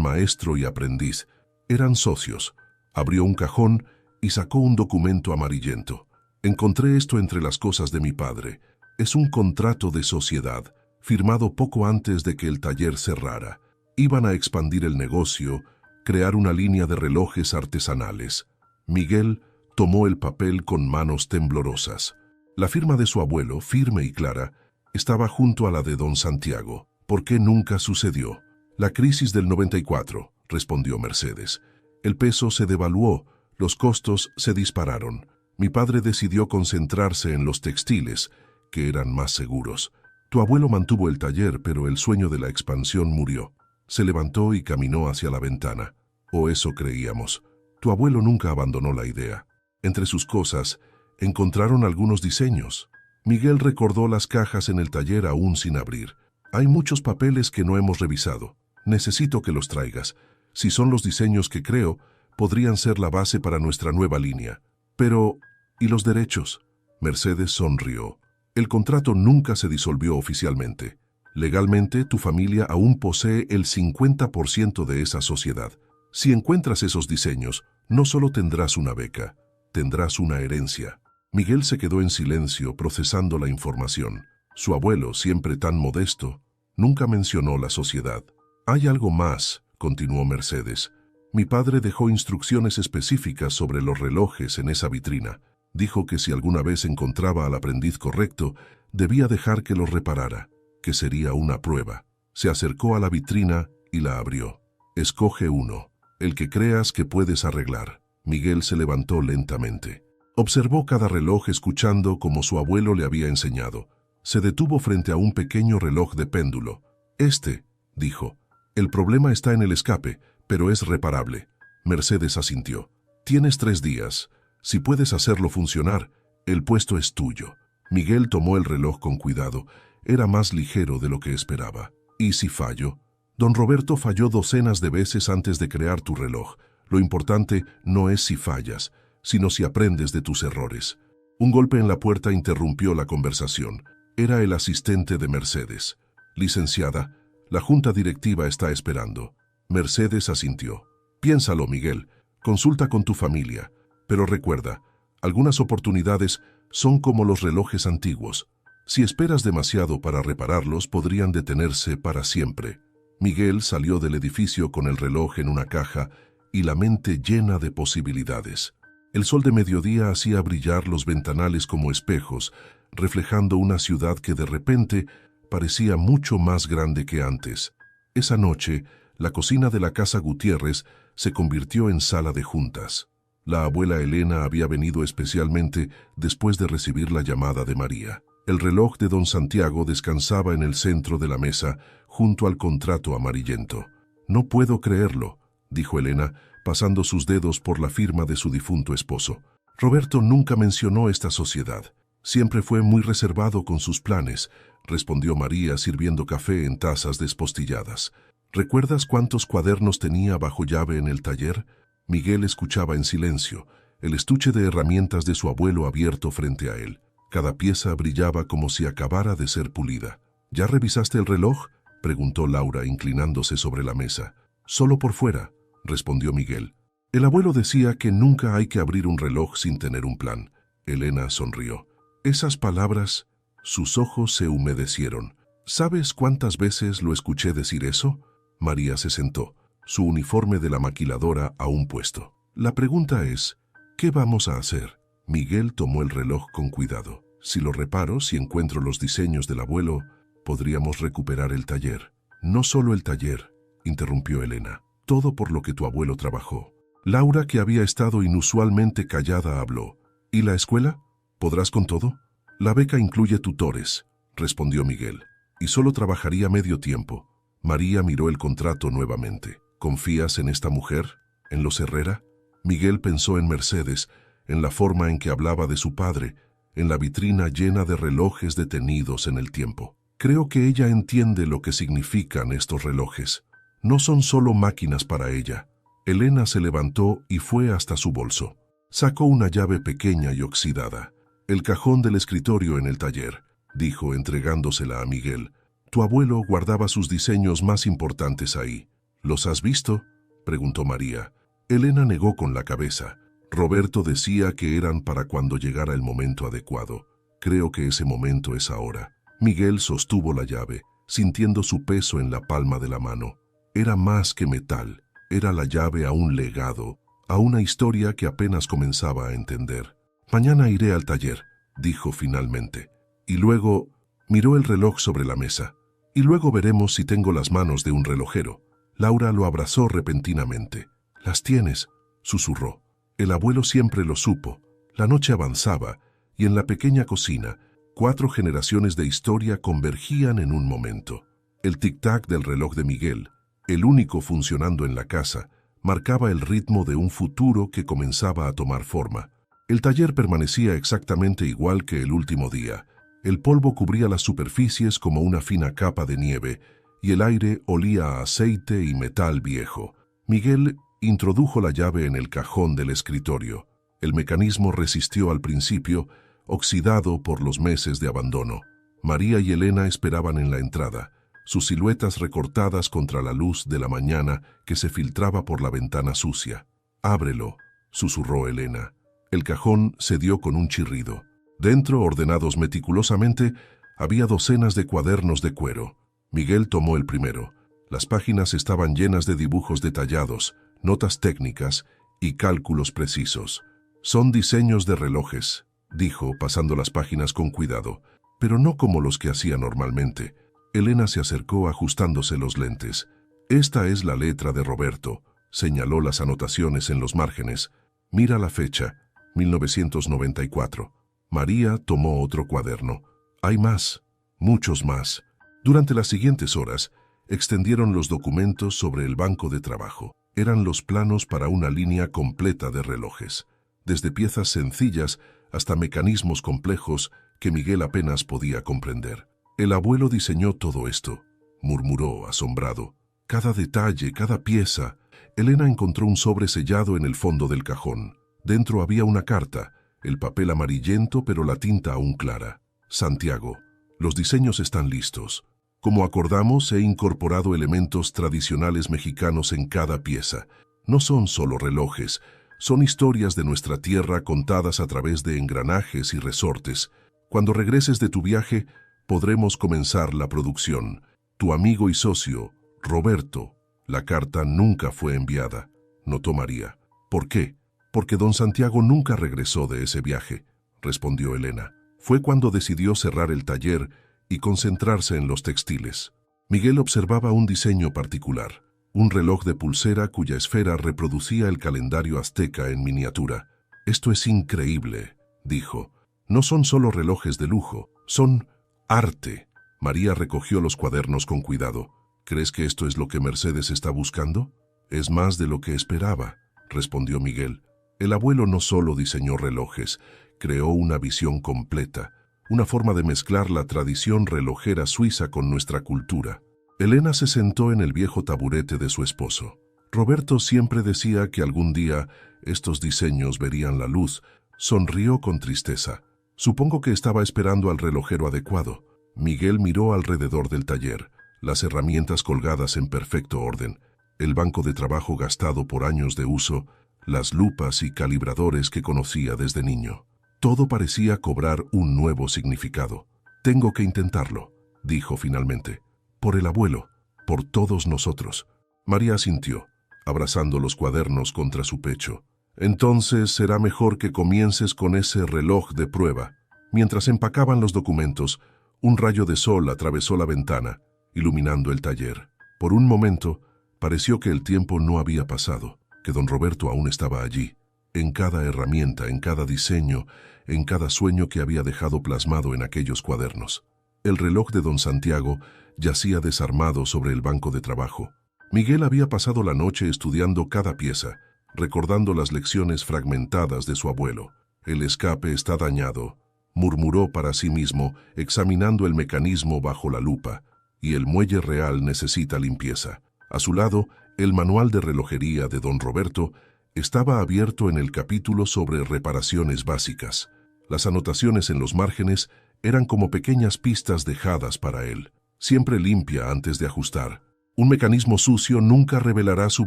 maestro y aprendiz, eran socios». Abrió un cajón y sacó un documento amarillento. «Encontré esto entre las cosas de mi padre. Es un contrato de sociedad, firmado poco antes de que el taller cerrara. Iban a expandir el negocio, crear una línea de relojes artesanales». Miguel tomó el papel con manos temblorosas. La firma de su abuelo, firme y clara, estaba junto a la de don Santiago. «¿Por qué nunca sucedió?» «La crisis del 94», respondió Mercedes. «El peso se devaluó, los costos se dispararon. Mi padre decidió concentrarse en los textiles, que eran más seguros. Tu abuelo mantuvo el taller, pero el sueño de la expansión murió». Se levantó y caminó hacia la ventana. «O eso creíamos. Tu abuelo nunca abandonó la idea». Entre sus cosas, encontraron algunos diseños. Miguel recordó las cajas en el taller aún sin abrir. «Hay muchos papeles que no hemos revisado. Necesito que los traigas. Si son los diseños que creo, podrían ser la base para nuestra nueva línea». «Pero, ¿y los derechos?». Mercedes sonrió. «El contrato nunca se disolvió oficialmente. Legalmente, tu familia aún posee el 50% de esa sociedad. Si encuentras esos diseños, no solo tendrás una beca, tendrás una herencia». Miguel se quedó en silencio procesando la información. Su abuelo, siempre tan modesto, nunca mencionó la sociedad. «Hay algo más», continuó Mercedes. «Mi padre dejó instrucciones específicas sobre los relojes en esa vitrina. Dijo que si alguna vez encontraba al aprendiz correcto, debía dejar que los reparara, que sería una prueba». Se acercó a la vitrina y la abrió. «Escoge uno, el que creas que puedes arreglar». Miguel se levantó lentamente. Observó cada reloj escuchando como su abuelo le había enseñado. Se detuvo frente a un pequeño reloj de péndulo. «Este», dijo. «El problema está en el escape, pero es reparable». Mercedes asintió. «Tienes 3 días. Si puedes hacerlo funcionar, el puesto es tuyo». Miguel tomó el reloj con cuidado. Era más ligero de lo que esperaba. «¿Y si fallo?». «Don Roberto falló docenas de veces antes de crear tu reloj. Lo importante no es si fallas, sino si aprendes de tus errores». Un golpe en la puerta interrumpió la conversación. Era el asistente de Mercedes. «Licenciada, la junta directiva está esperando». Mercedes asintió. «Piénsalo, Miguel. Consulta con tu familia. Pero recuerda, algunas oportunidades son como los relojes antiguos. Si esperas demasiado para repararlos, podrían detenerse para siempre». Miguel salió del edificio con el reloj en una caja y la mente llena de posibilidades. El sol de mediodía hacía brillar los ventanales como espejos, reflejando una ciudad que de repente parecía mucho más grande que antes. Esa noche, la cocina de la casa Gutiérrez se convirtió en sala de juntas. La abuela Elena había venido especialmente después de recibir la llamada de María. El reloj de don Santiago descansaba en el centro de la mesa, junto al contrato amarillento. «No puedo creerlo», dijo Elena, pasando sus dedos por la firma de su difunto esposo. «Roberto nunca mencionó esta sociedad. Siempre fue muy reservado con sus planes», respondió María sirviendo café en tazas despostilladas. «¿Recuerdas cuántos cuadernos tenía bajo llave en el taller?». Miguel escuchaba en silencio, el estuche de herramientas de su abuelo abierto frente a él. Cada pieza brillaba como si acabara de ser pulida. «¿Ya revisaste el reloj?», preguntó Laura inclinándose sobre la mesa. «Solo por fuera», respondió Miguel. «El abuelo decía que nunca hay que abrir un reloj sin tener un plan». Elena sonrió. Esas palabras, sus ojos se humedecieron. «¿Sabes cuántas veces lo escuché decir eso?». María se sentó, su uniforme de la maquiladora aún puesto. «La pregunta es, ¿qué vamos a hacer?». Miguel tomó el reloj con cuidado. «Si lo reparo, si encuentro los diseños del abuelo, podríamos recuperar el taller». «No solo el taller», interrumpió Elena. «Todo por lo que tu abuelo trabajó». Laura, que había estado inusualmente callada, habló. «¿Y la escuela? ¿Podrás con todo?». «La beca incluye tutores», respondió Miguel. «Y solo trabajaría medio tiempo». María miró el contrato nuevamente. «¿Confías en esta mujer? ¿En los Herrera?». Miguel pensó en Mercedes, en la forma en que hablaba de su padre, en la vitrina llena de relojes detenidos en el tiempo. «Creo que ella entiende lo que significan estos relojes. No son solo máquinas para ella». Elena se levantó y fue hasta su bolso. Sacó una llave pequeña y oxidada. «El cajón del escritorio en el taller», dijo entregándosela a Miguel. «Tu abuelo guardaba sus diseños más importantes ahí». «¿Los has visto?», preguntó María. Elena negó con la cabeza. Roberto decía que eran para cuando llegara el momento adecuado. «Creo que ese momento es ahora». Miguel sostuvo la llave, sintiendo su peso en la palma de la mano. Era más que metal, era la llave a un legado, a una historia que apenas comenzaba a entender. «Mañana iré al taller», dijo finalmente. Y luego miró el reloj sobre la mesa. «Y luego veremos si tengo las manos de un relojero». Laura lo abrazó repentinamente. «Las tienes», susurró. El abuelo siempre lo supo. La noche avanzaba, y en la pequeña cocina, 4 generaciones de historia convergían en un momento. El tic-tac del reloj de Miguel, el único funcionando en la casa, marcaba el ritmo de un futuro que comenzaba a tomar forma. El taller permanecía exactamente igual que el último día. El polvo cubría las superficies como una fina capa de nieve, y el aire olía a aceite y metal viejo. Miguel introdujo la llave en el cajón del escritorio. El mecanismo resistió al principio, oxidado por los meses de abandono. María y Elena esperaban en la entrada, sus siluetas recortadas contra la luz de la mañana que se filtraba por la ventana sucia. «Ábrelo», susurró Elena. El cajón cedió con un chirrido. Dentro, ordenados meticulosamente, había docenas de cuadernos de cuero. Miguel tomó el primero. Las páginas estaban llenas de dibujos detallados, notas técnicas y cálculos precisos. «Son diseños de relojes», dijo, pasando las páginas con cuidado, «pero no como los que hacía normalmente». Elena se acercó ajustándose los lentes. «Esta es la letra de Roberto», señaló las anotaciones en los márgenes. «Mira la fecha, 1994. María tomó otro cuaderno. «Hay más, muchos más». Durante las siguientes horas, extendieron los documentos sobre el banco de trabajo. Eran los planos para una línea completa de relojes, desde piezas sencillas hasta mecanismos complejos que Miguel apenas podía comprender. «El abuelo diseñó todo esto», murmuró asombrado. «Cada detalle, cada pieza». Elena encontró un sobre sellado en el fondo del cajón. Dentro había una carta, el papel amarillento pero la tinta aún clara. «Santiago, los diseños están listos. Como acordamos, he incorporado elementos tradicionales mexicanos en cada pieza. No son solo relojes, son historias de nuestra tierra contadas a través de engranajes y resortes. Cuando regreses de tu viaje, podremos comenzar la producción. Tu amigo y socio, Roberto». La carta nunca fue enviada, notó María. «¿Por qué?». «Porque don Santiago nunca regresó de ese viaje», respondió Elena. «Fue cuando decidió cerrar el taller y concentrarse en los textiles». Miguel observaba un diseño particular, un reloj de pulsera cuya esfera reproducía el calendario azteca en miniatura. «Esto es increíble», dijo. «No son solo relojes de lujo, son arte». María recogió los cuadernos con cuidado. «¿Crees que esto es lo que Mercedes está buscando?». «Es más de lo que esperaba», respondió Miguel. «El abuelo no solo diseñó relojes, creó una visión completa, una forma de mezclar la tradición relojera suiza con nuestra cultura». Elena se sentó en el viejo taburete de su esposo. «Roberto siempre decía que algún día estos diseños verían la luz». Sonrió con tristeza. «Supongo que estaba esperando al relojero adecuado». Miguel miró alrededor del taller, las herramientas colgadas en perfecto orden, el banco de trabajo gastado por años de uso, las lupas y calibradores que conocía desde niño. Todo parecía cobrar un nuevo significado. «Tengo que intentarlo», dijo finalmente. «Por el abuelo, por todos nosotros». María asintió, abrazando los cuadernos contra su pecho. «Entonces será mejor que comiences con ese reloj de prueba». Mientras empacaban los documentos, un rayo de sol atravesó la ventana, iluminando el taller. Por un momento, pareció que el tiempo no había pasado, que don Roberto aún estaba allí, en cada herramienta, en cada diseño, en cada sueño que había dejado plasmado en aquellos cuadernos. El reloj de don Santiago yacía desarmado sobre el banco de trabajo. Miguel había pasado la noche estudiando cada pieza, recordando las lecciones fragmentadas de su abuelo. «El escape está dañado», murmuró para sí mismo, examinando el mecanismo bajo la lupa, «y el muelle real necesita limpieza». A su lado, el manual de relojería de don Roberto Estaba abierto en el capítulo sobre reparaciones básicas. Las anotaciones en los márgenes eran como pequeñas pistas dejadas para él. Siempre limpia antes de ajustar. Un mecanismo sucio nunca revelará su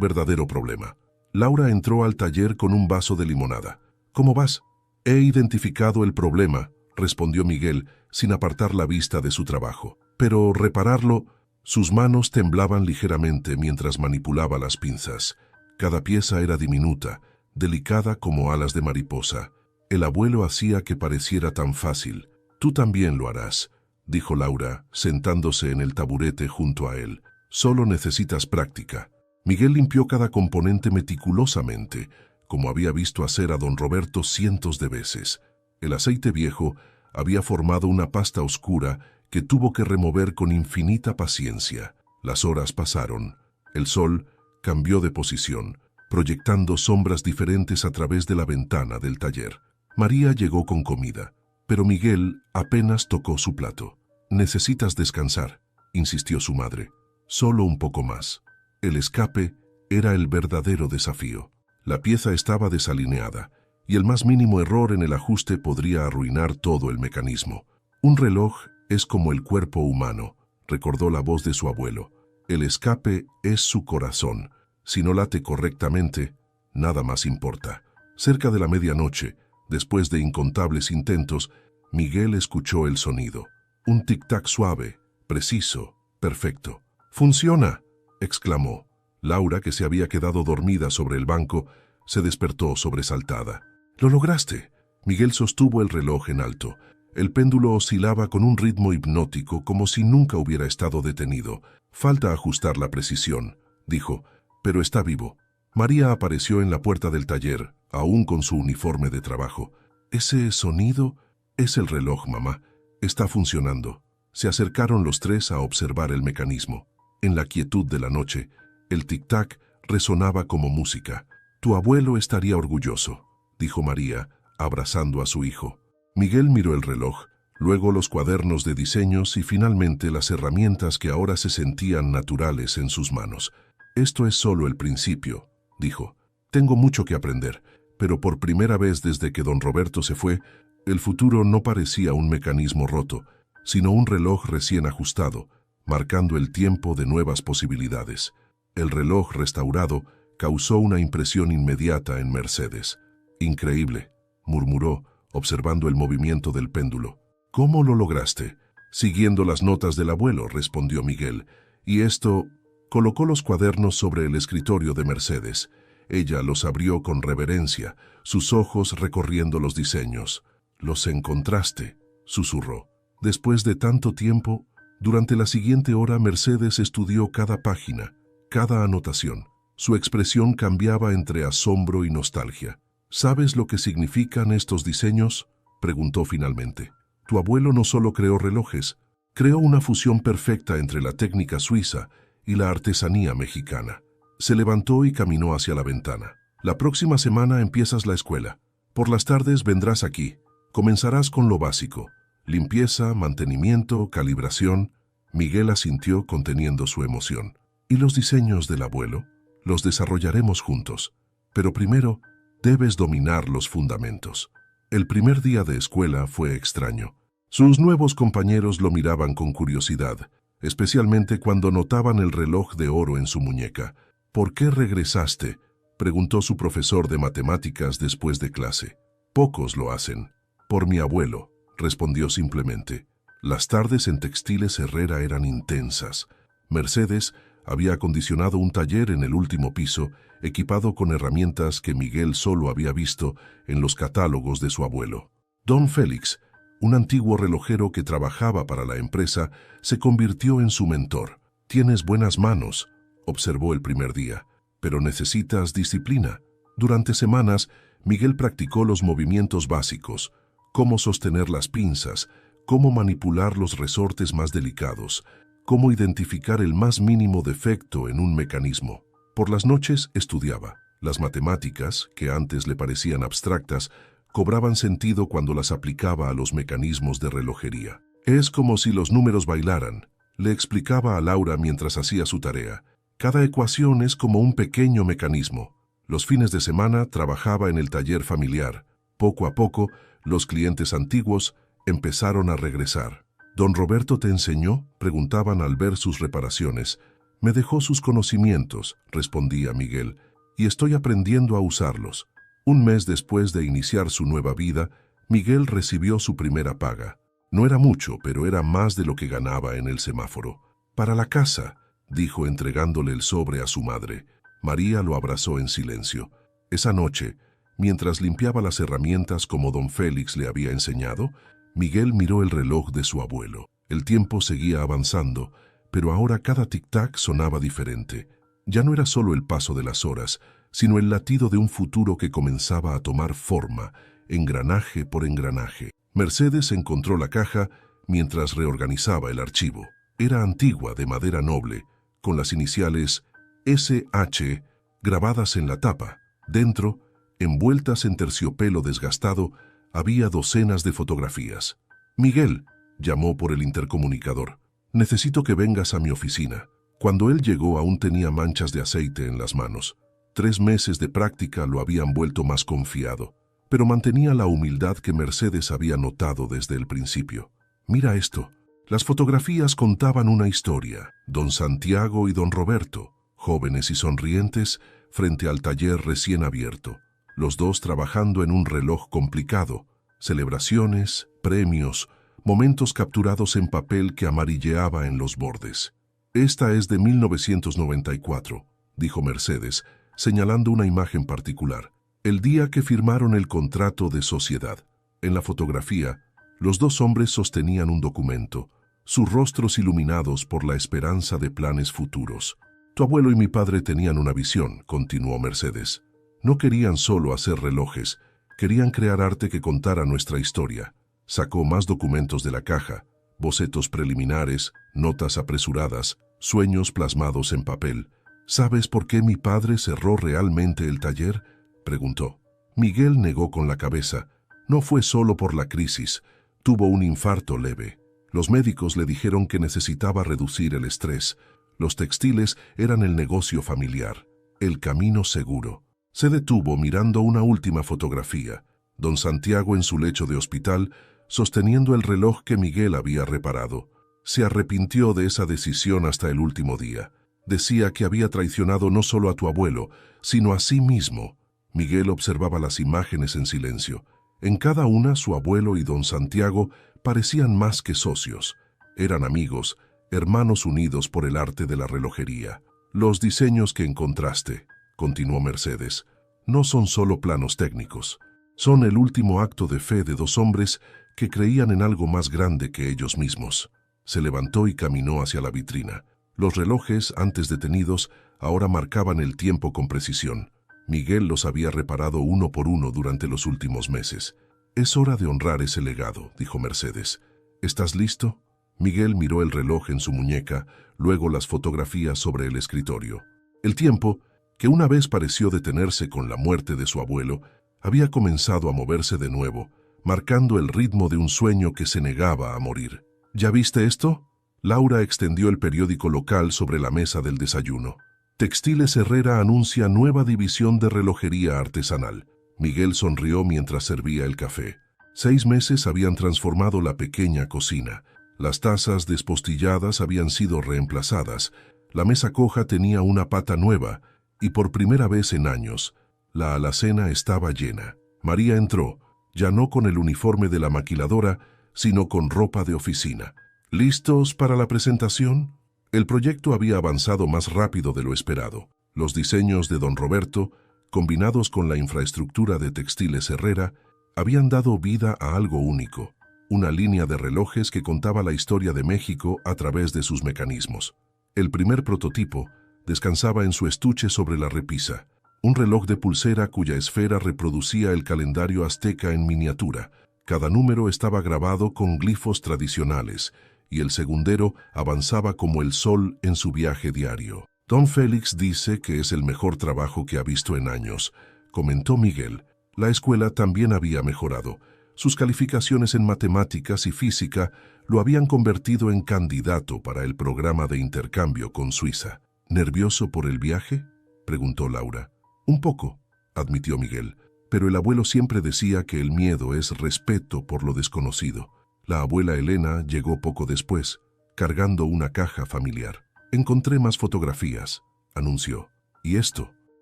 verdadero problema. Laura entró al taller con un vaso de limonada. ¿Cómo vas? He identificado el problema, respondió Miguel, sin apartar la vista de su trabajo. Pero repararlo, sus manos temblaban ligeramente mientras manipulaba las pinzas. Cada pieza era diminuta, delicada como alas de mariposa. El abuelo hacía que pareciera tan fácil. Tú también lo harás, dijo Laura, sentándose en el taburete junto a él. Solo necesitas práctica. Miguel limpió cada componente meticulosamente, como había visto hacer a don Roberto cientos de veces. El aceite viejo había formado una pasta oscura que tuvo que remover con infinita paciencia. Las horas pasaron. El sol cambió de posición, proyectando sombras diferentes a través de la ventana del taller. María llegó con comida, pero Miguel apenas tocó su plato. «Necesitas descansar», insistió su madre. «Solo un poco más». El escape era el verdadero desafío. La pieza estaba desalineada, y el más mínimo error en el ajuste podría arruinar todo el mecanismo. «Un reloj es como el cuerpo humano», recordó la voz de su abuelo. «El escape es su corazón. Si no late correctamente, nada más importa». Cerca de la medianoche, después de incontables intentos, Miguel escuchó el sonido. Un tic-tac suave, preciso, perfecto. «¡Funciona!», exclamó. Laura, que se había quedado dormida sobre el banco, se despertó sobresaltada. «¡Lo lograste!». Miguel sostuvo el reloj en alto. El péndulo oscilaba con un ritmo hipnótico como si nunca hubiera estado detenido. «Falta ajustar la precisión», dijo, «pero está vivo». María apareció en la puerta del taller, aún con su uniforme de trabajo. «¿Ese sonido? Es el reloj, mamá. Está funcionando». Se acercaron los tres a observar el mecanismo. En la quietud de la noche, el tic-tac resonaba como música. «Tu abuelo estaría orgulloso», dijo María, abrazando a su hijo. Miguel miró el reloj, luego los cuadernos de diseños y finalmente las herramientas que ahora se sentían naturales en sus manos. «Esto es solo el principio», dijo. «Tengo mucho que aprender, pero por primera vez desde que don Roberto se fue, el futuro no parecía un mecanismo roto, sino un reloj recién ajustado, marcando el tiempo de nuevas posibilidades». El reloj restaurado causó una impresión inmediata en Mercedes. «Increíble», murmuró, observando el movimiento del péndulo. «¿Cómo lo lograste?». «Siguiendo las notas del abuelo», respondió Miguel. «Y esto…». Colocó los cuadernos sobre el escritorio de Mercedes. Ella los abrió con reverencia, sus ojos recorriendo los diseños. «Los encontraste», susurró. Después de tanto tiempo, durante la siguiente hora Mercedes estudió cada página, cada anotación. Su expresión cambiaba entre asombro y nostalgia. «¿Sabes lo que significan estos diseños?», preguntó finalmente. «Tu abuelo no solo creó relojes, creó una fusión perfecta entre la técnica suiza y la artesanía mexicana». Se levantó y caminó hacia la ventana. «La próxima semana empiezas la escuela. Por las tardes vendrás aquí. Comenzarás con lo básico: limpieza, mantenimiento, calibración». Miguel asintió conteniendo su emoción. «¿Y los diseños del abuelo? Los desarrollaremos juntos. Pero primero, debes dominar los fundamentos». El primer día de escuela fue extraño. Sus nuevos compañeros lo miraban con curiosidad, especialmente cuando notaban el reloj de oro en su muñeca. «¿Por qué regresaste?», preguntó su profesor de matemáticas después de clase. «Pocos lo hacen». «Por mi abuelo», respondió simplemente. Las tardes en Textiles Herrera eran intensas. Mercedes había acondicionado un taller en el último piso, equipado con herramientas que Miguel solo había visto en los catálogos de su abuelo. Don Félix, un antiguo relojero que trabajaba para la empresa, se convirtió en su mentor. «Tienes buenas manos», observó el primer día, «pero necesitas disciplina». Durante semanas, Miguel practicó los movimientos básicos: cómo sostener las pinzas, cómo manipular los resortes más delicados, cómo identificar el más mínimo defecto en un mecanismo. Por las noches estudiaba. Las matemáticas, que antes le parecían abstractas, cobraban sentido cuando las aplicaba a los mecanismos de relojería. «Es como si los números bailaran», le explicaba a Laura mientras hacía su tarea. «Cada ecuación es como un pequeño mecanismo. Los fines de semana trabajaba en el taller familiar. Poco a poco, los clientes antiguos empezaron a regresar. ¿Don Roberto te enseñó?, preguntaban al ver sus reparaciones. Me dejó sus conocimientos, respondía Miguel, y estoy aprendiendo a usarlos. Un mes después de iniciar su nueva vida, Miguel recibió su primera paga. No era mucho, pero era más de lo que ganaba en el semáforo. Para la casa, dijo entregándole el sobre a su madre. María lo abrazó en silencio. Esa noche, mientras limpiaba las herramientas como don Félix le había enseñado, Miguel miró el reloj de su abuelo. El tiempo seguía avanzando, pero ahora cada tic-tac sonaba diferente. Ya no era solo el paso de las horas, sino el latido de un futuro que comenzaba a tomar forma, engranaje por engranaje. Mercedes encontró la caja mientras reorganizaba el archivo. Era antigua, de madera noble, con las iniciales SH grabadas en la tapa. Dentro, envueltas en terciopelo desgastado, había docenas de fotografías. «Miguel», llamó por el intercomunicador, «necesito que vengas a mi oficina». Cuando él llegó aún tenía manchas de aceite en las manos. 3 meses de práctica lo habían vuelto más confiado, pero mantenía la humildad que Mercedes había notado desde el principio. «Mira esto». Las fotografías contaban una historia. Don Santiago y don Roberto, jóvenes y sonrientes, frente al taller recién abierto. Los dos trabajando en un reloj complicado. Celebraciones, premios, momentos capturados en papel que amarilleaba en los bordes. «Esta es de 1994», dijo Mercedes, señalando una imagen particular. «El día que firmaron el contrato de sociedad». En la fotografía, los dos hombres sostenían un documento, sus rostros iluminados por la esperanza de planes futuros. «Tu abuelo y mi padre tenían una visión», continuó Mercedes. «No querían solo hacer relojes, querían crear arte que contara nuestra historia». Sacó más documentos de la caja, bocetos preliminares, notas apresuradas, sueños plasmados en papel. «¿Sabes por qué mi padre cerró realmente el taller?», preguntó. Miguel negó con la cabeza. No fue solo por la crisis, tuvo un infarto leve. Los médicos le dijeron que necesitaba reducir el estrés. Los textiles eran el negocio familiar, el camino seguro. Se detuvo mirando una última fotografía. Don Santiago en su lecho de hospital, sosteniendo el reloj que Miguel había reparado. Se arrepintió de esa decisión hasta el último día. Decía que había traicionado no solo a tu abuelo, sino a sí mismo. Miguel observaba las imágenes en silencio. En cada una, su abuelo y don Santiago parecían más que socios. Eran amigos, hermanos unidos por el arte de la relojería. «Los diseños que encontraste», continuó Mercedes, «no son solo planos técnicos. Son el último acto de fe de dos hombres que creían en algo más grande que ellos mismos». Se levantó y caminó hacia la vitrina. Los relojes, antes detenidos, ahora marcaban el tiempo con precisión. Miguel los había reparado uno por uno durante los últimos meses. «Es hora de honrar ese legado», dijo Mercedes. «¿Estás listo?». Miguel miró el reloj en su muñeca, luego las fotografías sobre el escritorio. El tiempo, que una vez pareció detenerse con la muerte de su abuelo, había comenzado a moverse de nuevo, marcando el ritmo de un sueño que se negaba a morir. «¿Ya viste esto?». Laura extendió el periódico local sobre la mesa del desayuno. «Textiles Herrera anuncia nueva división de relojería artesanal». Miguel sonrió mientras servía el café. 6 meses habían transformado la pequeña cocina. Las tazas despostilladas habían sido reemplazadas. La mesa coja tenía una pata nueva y por primera vez en años, la alacena estaba llena. María entró, ya no con el uniforme de la maquiladora, sino con ropa de oficina. «¿Listos para la presentación?». El proyecto había avanzado más rápido de lo esperado. Los diseños de don Roberto, combinados con la infraestructura de Textiles Herrera, habían dado vida a algo único, una línea de relojes que contaba la historia de México a través de sus mecanismos. El primer prototipo descansaba en su estuche sobre la repisa, un reloj de pulsera cuya esfera reproducía el calendario azteca en miniatura. Cada número estaba grabado con glifos tradicionales, y el segundero avanzaba como el sol en su viaje diario. «Don Félix dice que es el mejor trabajo que ha visto en años», comentó Miguel. La escuela también había mejorado. Sus calificaciones en matemáticas y física lo habían convertido en candidato para el programa de intercambio con Suiza. «¿Nervioso por el viaje?», preguntó Laura. Un poco, admitió Miguel, pero el abuelo siempre decía que el miedo es respeto por lo desconocido. La abuela Elena llegó poco después, cargando una caja familiar. Encontré más fotografías, anunció. ¿Y esto?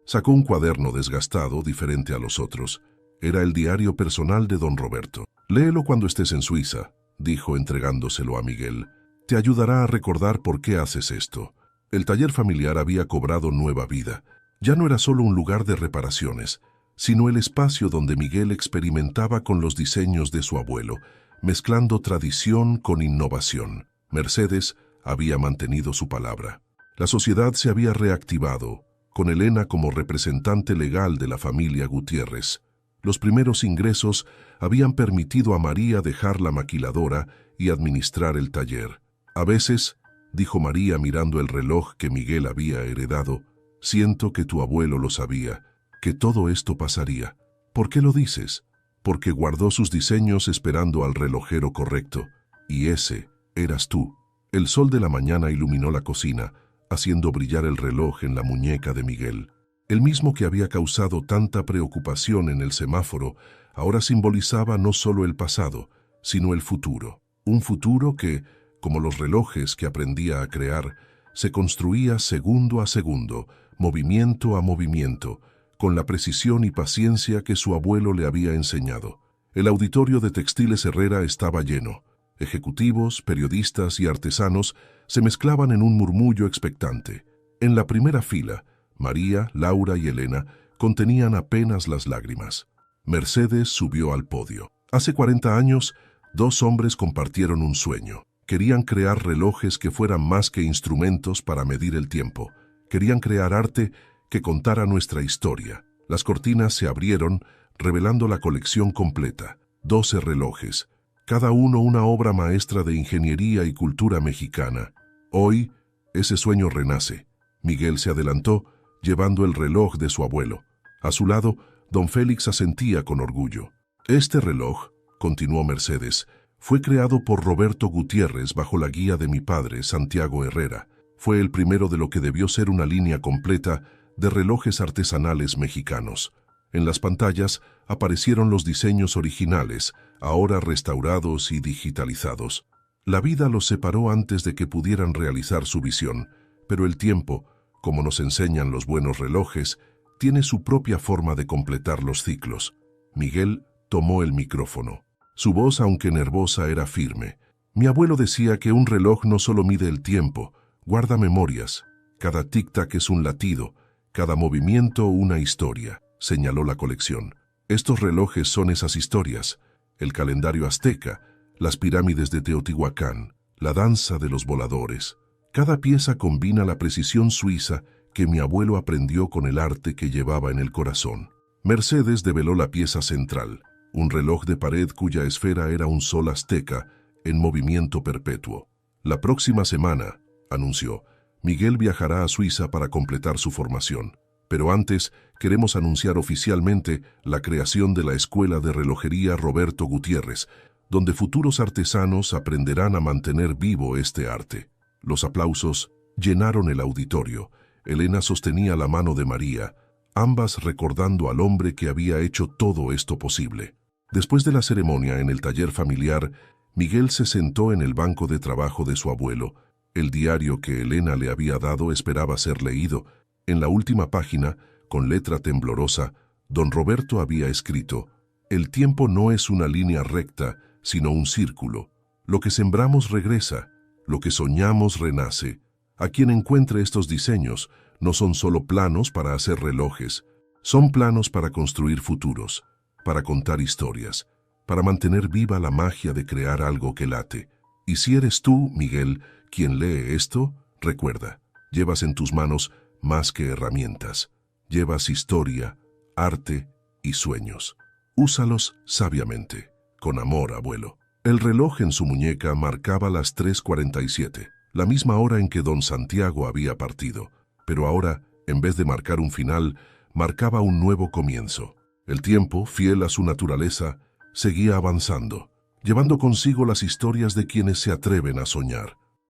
Sacó un cuaderno desgastado, diferente a los otros. Era el diario personal de don Roberto. Léelo cuando estés en Suiza, dijo entregándoselo a Miguel. Te ayudará a recordar por qué haces esto. El taller familiar había cobrado nueva vida. Ya no era solo un lugar de reparaciones, sino el espacio donde Miguel experimentaba con los diseños de su abuelo, mezclando tradición con innovación. Mercedes había mantenido su palabra. La sociedad se había reactivado, con Elena como representante legal de la familia Gutiérrez. Los primeros ingresos habían permitido a María dejar la maquiladora y administrar el taller. A veces, dijo María mirando el reloj que Miguel había heredado, siento que tu abuelo lo sabía, que todo esto pasaría. ¿Por qué lo dices? Porque guardó sus diseños esperando al relojero correcto, y ese eras tú. El sol de la mañana iluminó la cocina, haciendo brillar el reloj en la muñeca de Miguel. El mismo que había causado tanta preocupación en el semáforo, ahora simbolizaba no solo el pasado, sino el futuro. Un futuro que, como los relojes que aprendía a crear, se construía segundo a segundo, movimiento a movimiento, con la precisión y paciencia que su abuelo le había enseñado. El auditorio de Textiles Herrera estaba lleno. Ejecutivos, periodistas y artesanos se mezclaban en un murmullo expectante. En la primera fila, María, Laura y Elena contenían apenas las lágrimas. Mercedes subió al podio. Hace 40 años, dos hombres compartieron un sueño. Querían crear relojes que fueran más que instrumentos para medir el tiempo. Querían crear arte que contara nuestra historia. Las cortinas se abrieron, revelando la colección completa. 12 relojes, cada uno una obra maestra de ingeniería y cultura mexicana. Hoy, ese sueño renace. Miguel se adelantó, llevando el reloj de su abuelo. A su lado, don Félix asentía con orgullo. Este reloj, continuó Mercedes, fue creado por Roberto Gutiérrez bajo la guía de mi padre, Santiago Herrera. Fue el primero de lo que debió ser una línea completa de relojes artesanales mexicanos. En las pantallas aparecieron los diseños originales, ahora restaurados y digitalizados. La vida los separó antes de que pudieran realizar su visión, pero el tiempo, como nos enseñan los buenos relojes, tiene su propia forma de completar los ciclos. Miguel tomó el micrófono. Su voz, aunque nervosa, era firme. Mi abuelo decía que un reloj no solo mide el tiempo, guarda memorias. Cada tic-tac es un latido, cada movimiento una historia, señaló la colección. Estos relojes son esas historias. El calendario azteca, las pirámides de Teotihuacán, la danza de los voladores. Cada pieza combina la precisión suiza que mi abuelo aprendió con el arte que llevaba en el corazón. Mercedes develó la pieza central, un reloj de pared cuya esfera era un sol azteca en movimiento perpetuo. La próxima semana, anunció, Miguel viajará a Suiza para completar su formación. Pero antes, queremos anunciar oficialmente la creación de la Escuela de Relojería Roberto Gutiérrez, donde futuros artesanos aprenderán a mantener vivo este arte. Los aplausos llenaron el auditorio. Elena sostenía la mano de María, ambas recordando al hombre que había hecho todo esto posible. Después de la ceremonia en el taller familiar, Miguel se sentó en el banco de trabajo de su abuelo. El diario que Elena le había dado esperaba ser leído. En la última página, con letra temblorosa, don Roberto había escrito: «El tiempo no es una línea recta, sino un círculo. Lo que sembramos regresa, lo que soñamos renace. A quien encuentre estos diseños, no son solo planos para hacer relojes, son planos para construir futuros, para contar historias, para mantener viva la magia de crear algo que late. Y si eres tú, Miguel, quien lee esto, recuerda, llevas en tus manos más que herramientas, llevas historia, arte y sueños. Úsalos sabiamente, con amor, abuelo». El reloj en su muñeca marcaba las 3:47, la misma hora en que don Santiago había partido, pero ahora, en vez de marcar un final, marcaba un nuevo comienzo. El tiempo, fiel a su naturaleza, seguía avanzando, llevando consigo las historias de quienes se atreven a soñar.